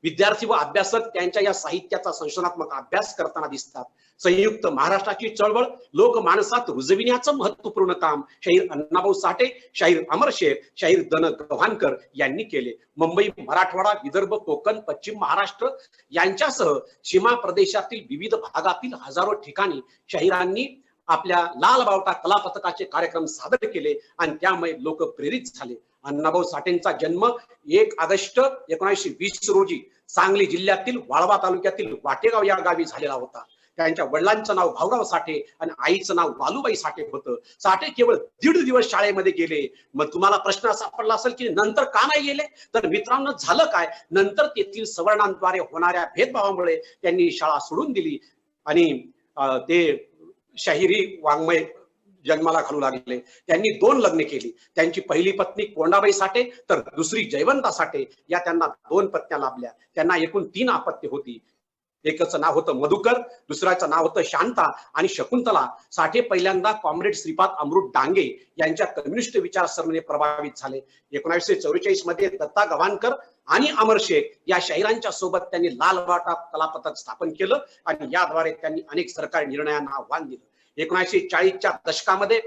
विद्यार्थी व अभ्यासक त्यांच्या या साहित्याचा संशोधनात्मक अभ्यास करताना दिसतात. संयुक्त महाराष्ट्राची चळवळ लोकमानसात रुजविण्याचं महत्वपूर्ण काम शाहीर अण्णाभाऊ साठे, शाहीर अमर शेख, शाहीर दन गव्हाणकर यांनी केले. मुंबई, मराठवाडा, विदर्भ, कोकण, पश्चिम महाराष्ट्र यांच्यासह सीमा प्रदेशातील विविध भागातील हजारो ठिकाणी शाहिरांनी आपल्या लाल बावटा कला पथकाचे कार्यक्रम सादर केले आणि त्यामुळे लोक प्रेरित झाले. अण्णाभाऊ साठेंचा जन्म 1 ऑगस्ट 1920 रोजी सांगली जिल्ह्यातील वाळवा तालुक्यातील वाटेगाव या गावी झालेला होता. त्यांच्या वडिलांचं नाव भाऊराव साठे आणि आईचं नाव वालुबाई साठे होतं. साठे केवळ 1.5 दिवस शाळेमध्ये गेले. मग तुम्हाला प्रश्न असा पडला असेल की नंतर का नाही गेले, तर मित्रांनो झालं काय, नंतर तेथील सवर्णांद्वारे होणाऱ्या भेदभावामुळे त्यांनी शाळा सोडून दिली आणि ते शाहिरी वाङ्मय जन्माला घालू लागले. त्यांनी 2 लग्न केली. त्यांची पहिली पत्नी कोंडाबाई साठे तर दुसरी जयवंता साठे या त्यांना 2 पत्न्या लाभल्या. त्यांना एकूण 3 अपत्ये होती. एकाचं नाव होतं मधुकर, दुसऱ्याचं नाव होतं शांता आणि शकुंतला. साठे पहिल्यांदा कॉम्रेड श्रीपाद अमृत डांगे यांच्या कम्युनिस्ट विचारसरणीने प्रभावित झाले. 1944 मध्ये दत्ता गव्हाणकर आणि अमर शेख या शाहिरांच्या सोबत त्यांनी लाल बावटा कला पथक स्थापन केलं आणि याद्वारे त्यांनी अनेक सरकारी निर्णयांना आव्हान दिलं. 1940च्या दशकामध्ये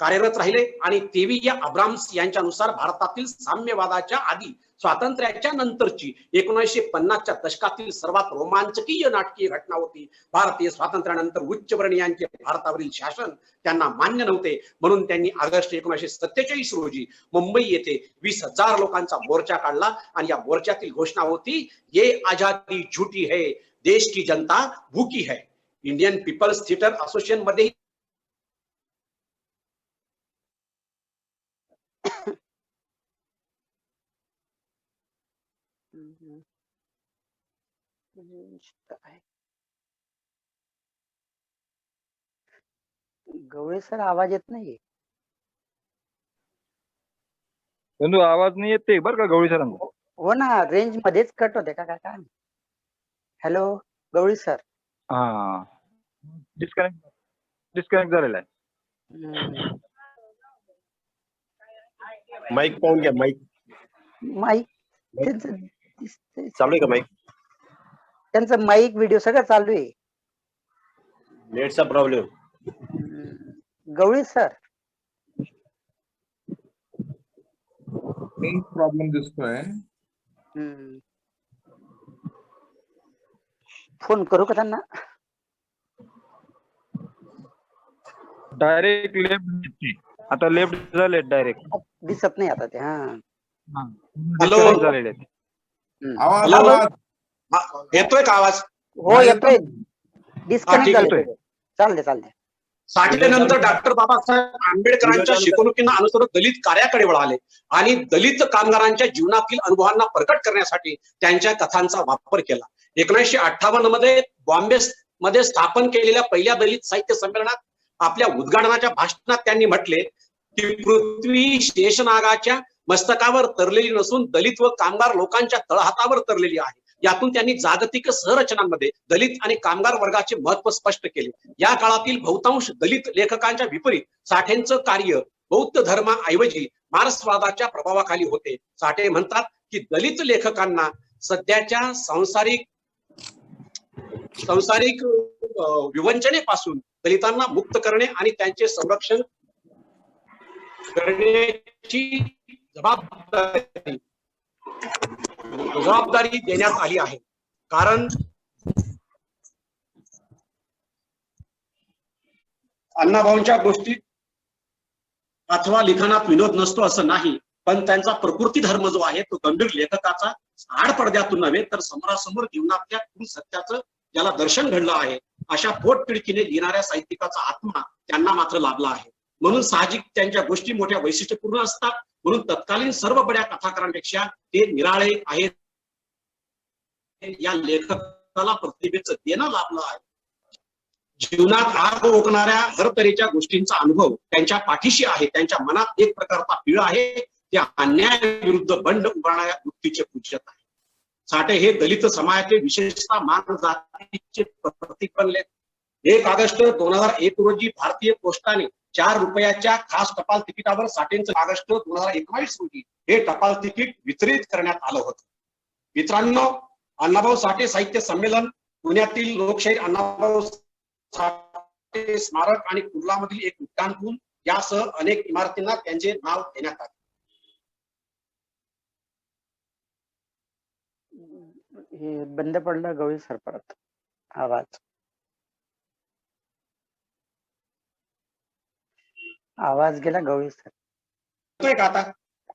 कार्यरत राहिले आणि तेवी या अब्राम्स यांच्यानुसार भारतातील साम्यवादाच्या आधी स्वातंत्र्याच्या नंतरची 1950च्या दशकातील सर्वात रोमांचकीय नाटकीय घटना होती. भारतीय स्वातंत्र्यानंतर उच्चवर्णीयांचे भारतावरील शासन त्यांना मान्य नव्हते, म्हणून त्यांनी ऑगस्ट 1947 रोजी मुंबई येथे 20,000 लोकांचा मोर्चा काढला आणि या मोर्चातील घोषणा होती, ये आजादी झूठी है, देश की जनता भूकी है. इंडियन पीपल्स थिएटर असोसिएशन मध्ये गवळे सर, आवाज येत नाही. बंधू आवाज नाही येते बरं का गवळी सरांचा. हो ना, रेंज मध्येच कट होते का काय? हॅलो गवळी सर. हा डिस्कनेक्ट झालेला आहे. हम्म. माईक पाहून घ्या. माईक माईक त्यांचं दिसतंय. चालू आहे का? माईक त्यांचं माईक व्हिडिओ सगळं चालू आहे. नेटचा प्रॉब्लेम. गवळी सर, प्रॉब्लेम दिसतोय. फोन करू का त्यांना? डायरेक्ट लेफ्ट, आता लेफ्ट झाले डायरेक्ट. दिसत नाही आता ते. हॅलो. झालेले आहेत. आवाज हॅलो. आवाज येतोय का आवाज? हो येतोय. डिस्कनेक्ट ठीक आहे. झालं. चालते. साठेनंतर डॉक्टर बाबासाहेब आंबेडकरांच्या शिकवणुकींना अनुसरून दलित कार्याकडे वळाले आणि दलित कामगारांच्या जीवनातील अनुभवांना प्रकट करण्यासाठी त्यांच्या कथांचा वापर केला. 1958 मध्ये बॉम्बे मध्ये स्थापन केलेल्या पहिल्या दलित साहित्य संमेलनात आपल्या उद्घाटनाच्या भाषणात त्यांनी म्हटले की पृथ्वी शेषनागाच्या मस्तकावर तरलेली नसून दलित व कामगार लोकांच्या तळहातावर तरलेली आहे. यातून त्यांनी जागतिक सहरचनांमध्ये दलित आणि कामगार वर्गाचे महत्व स्पष्ट केले. या काळातील बहुतांश दलित लेखकांच्या विपरीत साठेंचं कार्य बौद्ध धर्माऐवजी मार्क्सवादाच्या प्रभावाखाली होते. साठे म्हणतात की दलित लेखकांना सध्याच्या सांसारिक विवंचनेपासून दलितांना मुक्त करणे आणि त्यांचे संरक्षण करण्याची जबाबदारी देण्यात आली आहे. कारण अण्णाभाऊंच्या गोष्टीत अथवा लिखाणात विनोद नसतो असं नाही, पण त्यांचा प्रकृती धर्म जो आहे तो गंभीर लेखकाचा आडपडद्यातून नव्हे तर समोरासमोर जीवनातल्या क्रूर सत्याचं ज्याला दर्शन घडलं आहे अशा पोटतिडकीने लिहिणाऱ्या साहित्यिकाचा आत्मा त्यांना मात्र लाभला आहे. म्हणून साहजिक त्यांच्या गोष्टी मोठ्या वैशिष्ट्यपूर्ण असतात. म्हणून तत्कालीन सर्व बड्या कथाकारांपेक्षा ते निराळे आहेत. या लेखकाला प्रतिभेचं देणं लाभलं आहे. जीवनात आग ओकणाऱ्या हर तऱ्हेच्या गोष्टींचा अनुभव त्यांच्या पाठीशी आहे. त्यांच्या मनात एक प्रकारचा पीळ आहे. त्या अन्यायाविरुद्ध बंड उभारणाऱ्या वृत्तीचे पूजक आहे. साठे हे दलित समाजाचे विशेषतः मान जातीचे प्रतीक बनले. 1 ऑगस्ट 2001 रोजी भारतीय पोस्टाने 4 रुपयाच्या खास टपाल तिकिटावर साठेंचं ऑगस्ट 2019 रोजी हे टपाल तिकीट वितरित करण्यात आलं होतं. मित्रांनो, अण्णाभाऊ साठे साहित्य संमेलन, पुण्यातील लोकशाहीर अण्णाभाऊ साठे स्मारक आणि कुर्लामधील एक उड्डाणपूल यासह अनेक इमारतींना त्यांचे नाव देण्यात आले. हे बंद पडलं गवळी सर परत आवाज गेला गवळी सर. येतोय का आता?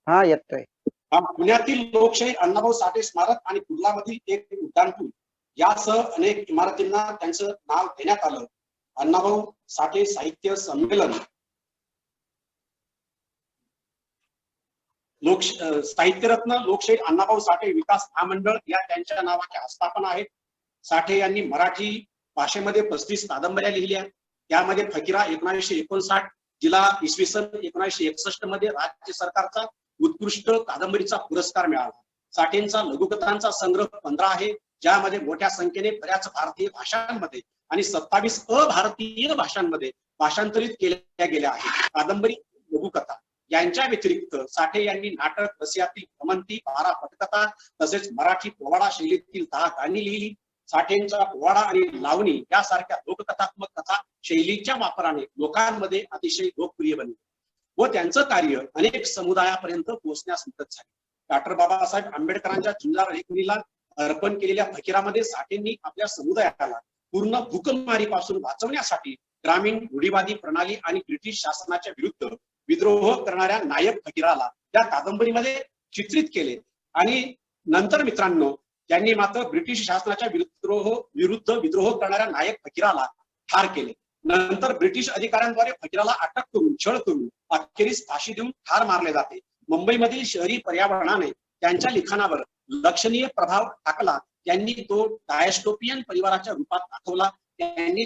हा येतोय. पुण्यातील लोकशाहीर अण्णाभाऊ साठे स्मारक आणि कुर्लामधील एक उड्डाणपूल यासह अनेक इमारतींना त्यांचं नाव देण्यात आलं. अण्णाभाऊ साठे साहित्य संमेलन, साहित्यरत्न लोकशाहीर अण्णाभाऊ साठे विकास महामंडळ या त्यांच्या नावाच्या आस्थापना आहेत. साठे यांनी मराठी भाषेमध्ये 35 कादंबऱ्या लिहिल्या. त्यामध्ये फकीरा 1959, जिला इसवी सन 1961 मध्ये राज्य सरकारचा उत्कृष्ट कादंबरीचा पुरस्कार मिळाला. साठेंचा लघुकथांचा संग्रह 15 आहे, ज्यामध्ये मोठ्या संख्येने बऱ्याच भारतीय भाषांमध्ये आणि 27 अभारतीय भाषांमध्ये भाषांतरित केल्या गेल्या आहेत. कादंबरी, लघुकथा यांच्या व्यतिरिक्त साठे यांनी नाटक, रसियातील भ्रमंती, 12 पटकथा तसेच मराठी पोवाडा शैलीतील 10 गाणी लिहिली. साठेंचा पोवाडा आणि लावणी यासारख्या लोककथात्मक कथा शैलीच्या वापराने लोकांमध्ये अतिशय लोकप्रिय बनले व त्यांचं कार्य अनेक समुदायापर्यंत पोहोचण्यास मदत झाली. डॉक्टर बाबासाहेब आंबेडकरांच्या झुंजार लेखणीला अर्पण केलेल्या फकीरामध्ये साठेंनी आपल्या समुदायाला पूर्ण भूकमारीपासून वाचवण्यासाठी ग्रामीण रूढीवादी प्रणाली आणि ब्रिटिश शासनाच्या विरुद्ध विद्रोह करणाऱ्या नायक फकीराला त्या कादंबरीमध्ये चित्रित केले आणि नंतर मित्रांनो त्यांनी मात्र ब्रिटिश शासनाच्या विरुद्ध विद्रोह करणाऱ्या नायक फकीराला ठार केले. नंतर ब्रिटिश अधिकाऱ्यांद्वारे फकीराला अटक करून छळ करून अखेरीस फाशी देऊन ठार मारले जाते. मुंबईमधील शहरी पर्यावरणाने त्यांच्या लिखाणावर लक्षणीय प्रभाव टाकला. त्यांनी तो डायस्टोपियन परिवाराच्या रूपात दाखवला. त्यांनी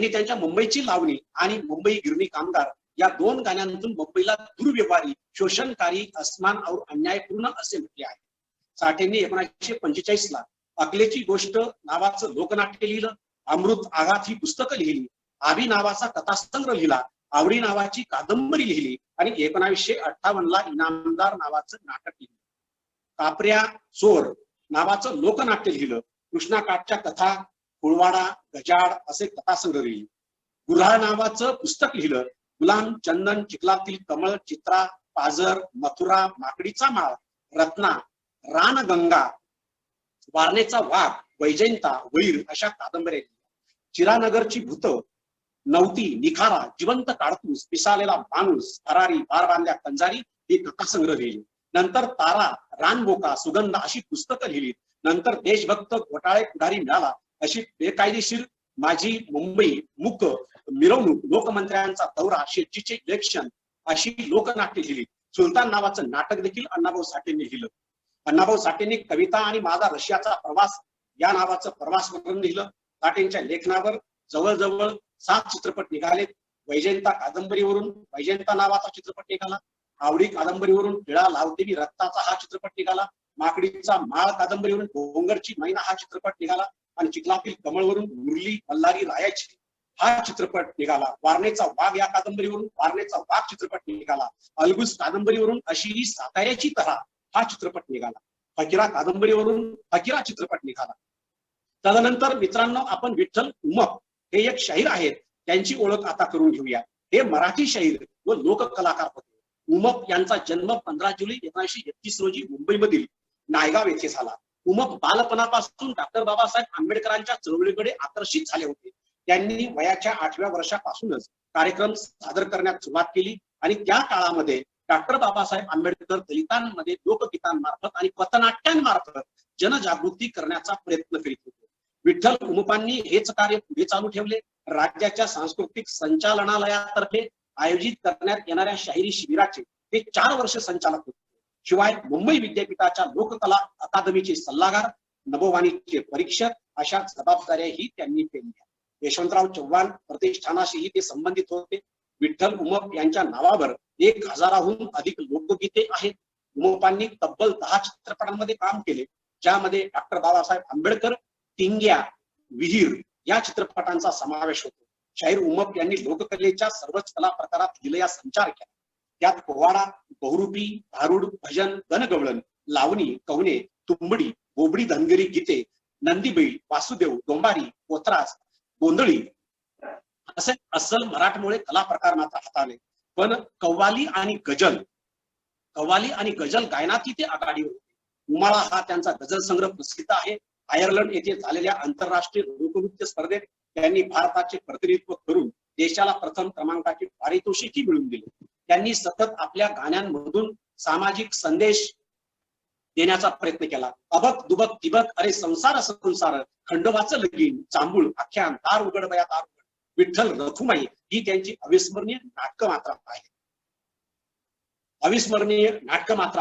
त्यांच्या मुंबईची लावणी आणि मुंबई गिरणी कामगार या 2 गाण्यांतून मुंबईला दुर्व्यवहारी, शोषणकारी, अस्मान और अन्यायपूर्ण असे म्हटले आहे. साठेंनी 1945 ला अकलेची गोष्ट नावाचं लोकनाट्य लिहिलं. अमृत आघात ही पुस्तकं लिहिली, आबी नावाचा कथासंग्रह लिहिला, आवडी नावाची कादंबरी लिहिली आणि 1958ला इनामदार नावाचं नाटक लिहिलं. कापऱ्या चोर नावाचं लोकनाट्य लिहिलं. कृष्णाकाठच्या कथा, कुळवाडा, गजाड असे कथासंग्रह लिहिले. गुऱ्हाळ नावाचं पुस्तक लिहिलं. गुलाम, चंदन, चिखलातील कमळ, चित्रा, पाझर, मथुरा, माकडीचा माळ, रत्ना, रानगंगा, वारणेचा वाघ, वैजयंता, वैर अशा कादंबऱ्या लिहिल्या. चिरानगरची भूत, नवती, निखारा, जिवंत काडतूस, पिसालेला माणूस, फरारी, बारबांध्या कंजारी ही कथासंग्रह लिहिली. नंतर तारा, रानबोका, सुगंध अशी पुस्तकं लिहिली. नंतर देशभक्त, घोटाळे, पुढारी मिळाला अशी बेकायदेशीर माझी मुंबई, मुक, मिरवणूक, लोकमंत्र्यांचा दौरा, शेतीचे इलेक्शन अशी लोकनाट्य लिहिली. सुलतान नावाचं नाटक देखील अण्णाभाऊ साठेंनी लिहिलं. अण्णाभाऊ साठेंनी कविता आणि माझा रशियाचा प्रवास या नावाचं प्रवास वर्णन लिहिलं. साठेंच्या लेखनावर जवळजवळ 7 चित्रपट निघालेत. वैजयंता कादंबरीवरून वैजयंता नावाचा चित्रपट निघाला. आवडी कादंबरीवरून टिळा लावदेवी रक्ताचा हा चित्रपट निघाला. माकडीचा माळ कादंबरीवरून डोंगरची मैना हा चित्रपट निघाला आणि चिखलातील कमळवरून मुरली मल्हारी रायाची हा चित्रपट निघाला. वारणेचा वाघ या कादंबरीवरून वारणेचा वाघ चित्रपट निघाला. अलगुज कादंबरीवरून अशी साताऱ्याची तऱ्हा हा चित्रपट निघाला. फकीरा कादंबरीवरून फकीरा चित्रपट निघाला. तदनंतर मित्रांनो, आपण विठ्ठल उमप हे एक शाहीर आहेत, त्यांची ओळख आता करून घेऊया. हे मराठी शाहीर व लोककलाकार होते. उमप यांचा जन्म 15 जुलै 1931 रोजी मुंबईमधील नायगाव येथे झाला. उमप बालपणापासून डॉक्टर बाबासाहेब आंबेडकरांच्या चळवळीकडे आकर्षित झाले होते. त्यांनी वयाच्या 8व्या वर्षापासूनच कार्यक्रम सादर करण्यास सुरुवात केली आणि त्या काळामध्ये डॉक्टर बाबासाहेब आंबेडकर दलितांमध्ये लोकगीतांमार्फत आणि पथनाट्यांमार्फत जनजागृती करण्याचा प्रयत्न करीत होते. विठ्ठल उमपांनी हेच कार्य पुढे चालू ठेवले. राज्याच्या सांस्कृतिक संचालनालयातर्फे आयोजित करण्यात येणाऱ्या शाहिरी शिबिराचे ते 4 वर्ष संचालक होते. शिवाय मुंबई विद्यापीठाच्या लोककला अकादमीचे सल्लागार, नभोवाणीचे परीक्षक अशा जबाबदाऱ्याही त्यांनी पेलल्या. यशवंतराव चव्हाण प्रतिष्ठानाशीही ते संबंधित होते. विठ्ठल उमप यांच्या नावावर 1000हून अधिक लोकगीते आहेत. उमपांनी तब्बल 10 चित्रपटांमध्ये काम केले, ज्यामध्ये डॉक्टर बाबासाहेब आंबेडकर, टिंग्या, विहीर या चित्रपटांचा समावेश होतो. शाहीर उमप यांनी लोककलेच्या सर्वच कला प्रकारात लिलया संचार केला. त्यात पोवाडा, बहुरूपी, भारुड, भजन, गणगवळण, लावणी, कवने, तुंबडी, बोबडी, धनगरी गीते, नंदीबैल, वासुदेव, डोंबारी, कोत्रास, गोंधळी असे अस्सल मराठमोळे कला प्रकार मात्र हाताळले. पण कव्वाली आणि गजल गायनातही ते आघाडीवर होते. उमाळा हा त्यांचा गझल संग्रह प्रसिद्ध आहे. आयर्लंड येथे झालेल्या आंतरराष्ट्रीय लोकनृत्य स्पर्धेत त्यांनी भारताचे प्रतिनिधित्व करून देशाला प्रथम क्रमांकाचे पारितोषिकही मिळवून दिले. त्यांनी सतत आपल्या गाण्यांमधून सामाजिक संदेश देण्याचा प्रयत्न केला. अबक दुबक तिबक अरे संसार संसार, खंडोबाचं लगीन, जांभूळ, आख्यान, तार उघड बया तार उघड, विठ्ठल रखुमाई ही त्यांची अविस्मरणीय नाटकं मात्र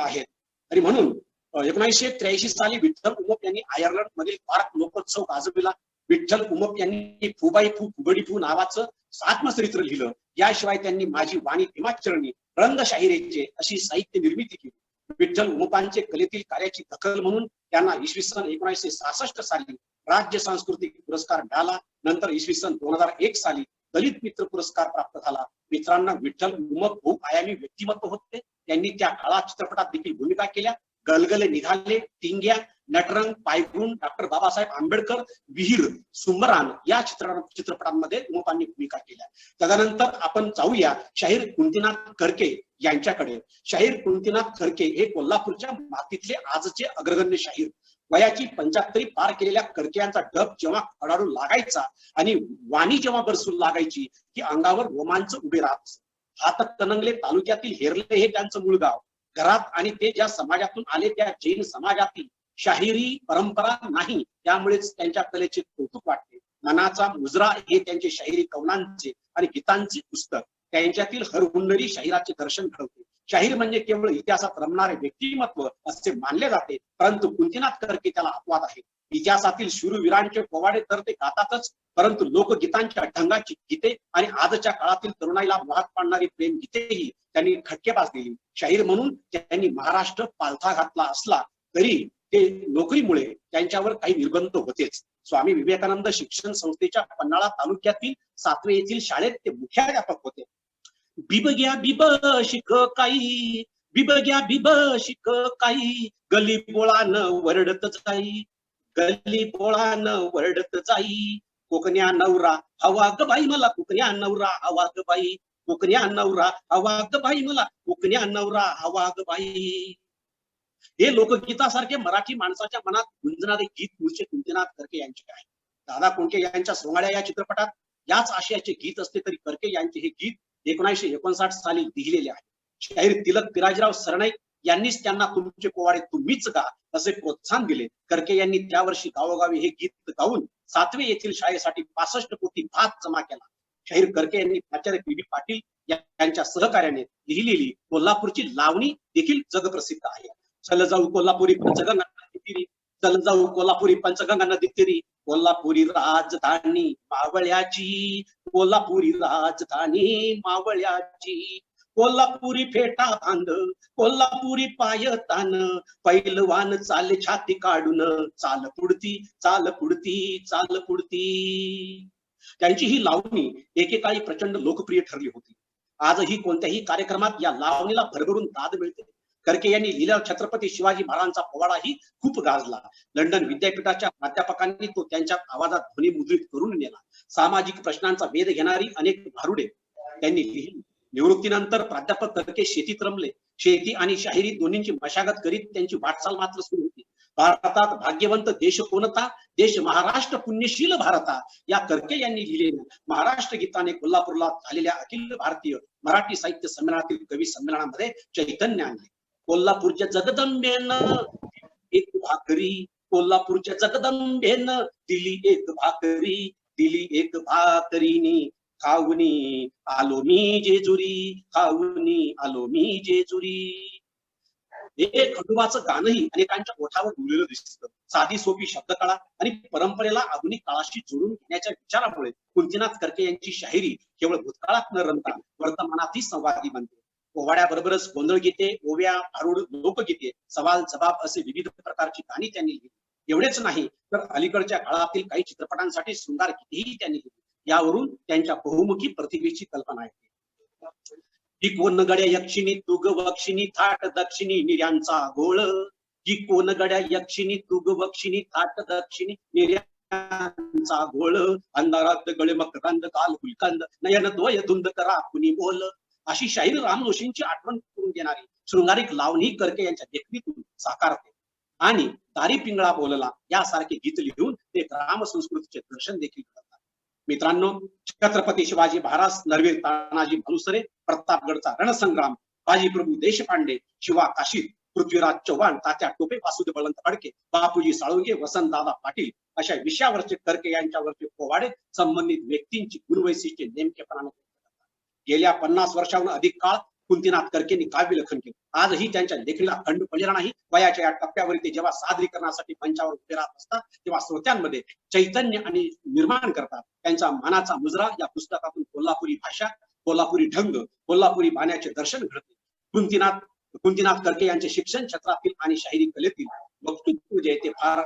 आहेत. आणि म्हणून 1983 साली विठ्ठल उमप यांनी आयर्लंड मधील पार्क लोकोत्सव गाजविला. विठ्ठल उमप यांनी फुबाई फू फुबडी फू नावाचं आत्मचरित्र लिहिलं. याशिवाय त्यांनी माझी वाणी भीमाचरणी, रंगशाहिरीचे अशी साहित्य निर्मिती केली. विठ्ठल उमपांचे कलेतील कार्याची दखल म्हणून त्यांना इसवी सन 1966 साली राज्य सांस्कृतिक पुरस्कार मिळाला. नंतर इसवी सन 2001 साली दलित मित्र पुरस्कार प्राप्त झाला. मित्रांना, विठ्ठल उमप बहुआयामी व्यक्तिमत्व होते. त्यांनी त्या काळात चित्रपटात देखील भूमिका केल्या. गलगले निघाले, टिंग्या, नटरंग, पायगुण, डॉक्टर बाबासाहेब आंबेडकर, विहीर, सुंबरान या चित्रपटांमध्ये उमपांनी भूमिका केल्या. तदनंतर आपण जाऊया शाहीर कुंतीनाथ करके यांच्याकडे. शाहीर कुंतीनाथ करके हे कोल्हापूरच्या मातीतले आजचे अग्रगण्य शाहीर. वयाची 75 पार केलेल्या करके यांचा डब जेव्हा कडाडू लागायचा आणि वाणी जेव्हा बरसू लागायची की अंगावर रोमांच उभे राहत. हातकणंगले तालुक्यातील हेरले हे त्यांचं मूळ गाव. घरात आणि ते ज्या समाजातून आले त्या जैन समाजातील शाहिरी परंपरा नाही, त्यामुळेच त्यांच्या कलेचे कौतुक वाटते. मनाचा मुजरा हे त्यांचे शाहिरी कवनांचे आणि गीतांचे पुस्तक. त्यांच्यातील हरहुन्नरी शाहिराचे दर्शन घडवते. शाहीर म्हणजे केवळ इतिहासात रमणारे व्यक्तिमत्व असे मानले जाते, परंतु कुंतीनाथ करके त्याला अपवाद आहे. इतिहासातील शूरवीरांचे पोवाडे तर ते गातातच, परंतु लोकगीतांच्या ढंगाची गीते आणि आजच्या काळातील तरुणाईला वाहत पाडणारी प्रेम गीतेही त्यांनी खटकेबाज दिली. शाहीर म्हणून त्यांनी महाराष्ट्र पालथा घातला असला तरी ते नोकरीमुळे त्यांच्यावर काही निर्बंध होतेच. स्वामी विवेकानंद शिक्षण संस्थेच्या पन्हाळा तालुक्यातील सातवे येथील शाळेत ते मुख्याध्यापक होते. बिबग्या बिब शिक काही, बिबग्या बिब शिक काही, गली बोळानं वरडत जाई, गली बोळानं वरडत जाई. कोकण्या नवरा हवा ग बाई मला, कोकण्या नवरा हवा ग बाई, कोकण्या नवरा हवा ग बाई मला, कोकण्या नवरा हवा ग बाई. हे लोकगीतासारखे मराठी माणसाच्या मनात गुंजणारे गीत मूळचे कुंतीनाथ कर्के यांचे आहे. दादा कोंडके यांच्या सोंगाड्या या चित्रपटात याच आशयाचे गीत असते तरी कर्के यांचे हे गीत 1959 साली लिहिलेले आहे. शाहीर तिलक पिराजीराव सरनाईक यांनीच त्यांना तुमचे पोवाडे तुम्हीच गा असे प्रोत्साहन दिले. कर्के यांनी त्या वर्षी गावोगावी हे गीत गाऊन सातवे येथील शाळेसाठी 65 कोटी भात जमा केला. शाहीर कर्के यांनी प्राचार्य पी.बी. पाटील यांच्या सहकार्याने लिहिलेली कोल्हापूरची लावणी देखील जगप्रसिद्ध आहे. चल जाऊ कोल्हापुरी पंचगंगा नदी तीरी, चल जाऊ कोल्हापुरी पंचगंगा नदी तीरी, कोल्हापुरी राजधानी मावळ्याची, कोल्हापुरी राजधानी मावळ्याची. कोल्हापुरी फेटा बांध, कोल्हापुरी पायतान, पैलवान चाल छाती काढून, चाल पुढती चाल पुढती चाल पुढती. त्यांची ही लावणी एकेकाळी प्रचंड लोकप्रिय ठरली होती. आजही कोणत्याही कार्यक्रमात या लावणीला भरभरून दाद मिळते. कर्के यांनी लिहिलेला छत्रपती शिवाजी महाराजांचा पोवाडाही खूप गाजला. लंडन विद्यापीठाच्या प्राध्यापकांनी तो त्यांच्या आवाजात ध्वनिमुद्रित करून नेला. सामाजिक प्रश्नांचा वेध घेणारी अनेक भारुडे त्यांनी लिहिली. निवृत्तीनंतर प्राध्यापक कर्के शेतीत रमले. शेती आणि शाहिरी दोन्हींची मशागत करीत त्यांची वाटचाल मात्र सुरू होती. भारतात भाग्यवंत देश कोणता, देश महाराष्ट्र पुण्यशील भारता या कर्के यांनी लिहिलेल्या महाराष्ट्र गीताने कोल्हापूरला झालेल्या अखिल भारतीय मराठी साहित्य संमेलनातील कवी संमेलनामध्ये चैतन्य आणले. कोल्हापूरच्या जगदंबेनं एक भाकरी, कोल्हापूरच्या जगदंबेनं दिली एक भाकरी, दिली एक भाकरीनी खाऊनी आलो मी जेजुरी, खाऊनी आलो मी जेजुरी. हे खंडोबाचं गाणंही अनेकांच्या ओठावर रुळलेलं दिसतं. साधी सोपी शब्दकळा आणि परंपरेला आधुनिक काळाशी जोडून घेण्याच्या विचारामुळे कुंतीनाथ कर्के यांची शाहिरी केवळ भूतकाळात न रमता वर्तमानातही संवादी बनते. पोवाड्याबरोबरच गोंधळ गीते, ओव्या, भारुड, लोकगीते, सवाल जबाब असे विविध प्रकारची गाणी त्यांनी लिहिली. एवढेच नाही तर अलीकडच्या काळातील काही चित्रपटांसाठी शृंगार गीतेही त्यांनी लिहिली. यावरून त्यांच्या बहुमुखी प्रतिभेची कल्पना येते. ही कोण गड्या यक्षिणी तुग वक्षिणी थाट दक्षिणी निर्यांचा घोळ, ही कोण गड्या यक्षिणी तुग वक्षिणी थाट दक्षिणी निर्यांचा घोळ, अंधारात गळे मकरंद काल गुलकंद नयन द्वय धुंद करा कुणी बोल. अशी शाहीर राम जोशींची आठवण करून देणारी शृंगारिक लावणी कर्के यांच्या देखणीतून साकारते. आणि दारी पिंगळा बोलला यासारखे गीत लिहून ते ग्राम संस्कृतीचे दर्शन देखील करतात. मित्रांनो, छत्रपती शिवाजी महाराज, नरवीर तानाजी भानुसरे, प्रतापगडचा रणसंग्राम, बाजीप्रभू देशपांडे, शिवा काशीद, पृथ्वीराज चव्हाण, तात्या टोपे, वासुदेव बळवंत फडके, बापूजी साळुंगे, वसंतदादा पाटील अशा विषयावरचे कर्के यांच्यावरचे पोवाडे संबंधित व्यक्तींची गुणवैशिष्ट्ये नेमकेपणाने गेल्या 50 वर्षाहून अधिक काळ कुंतीनाथ कर्केंनी काव्य लेखन केले. आजही त्यांच्या लेखणीला खंड पडलेला नाही. वयाच्या या टप्प्यावर ते जेव्हा सादरीकरणासाठी मंचावर उभे राहत असतात तेव्हा श्रोत्यांमध्ये चैतन्य आणि निर्माण करतात. त्यांचा मनाचा मुजरा या पुस्तकातून कोल्हापुरी भाषा, कोल्हापुरी ढंग, कोल्हापुरी बाण्याचे दर्शन घडते. कुंतीनाथ कर्के यांचे शिक्षण क्षेत्रातील आणि शाहिरी कलेतील वक्तृत्व जे ते फार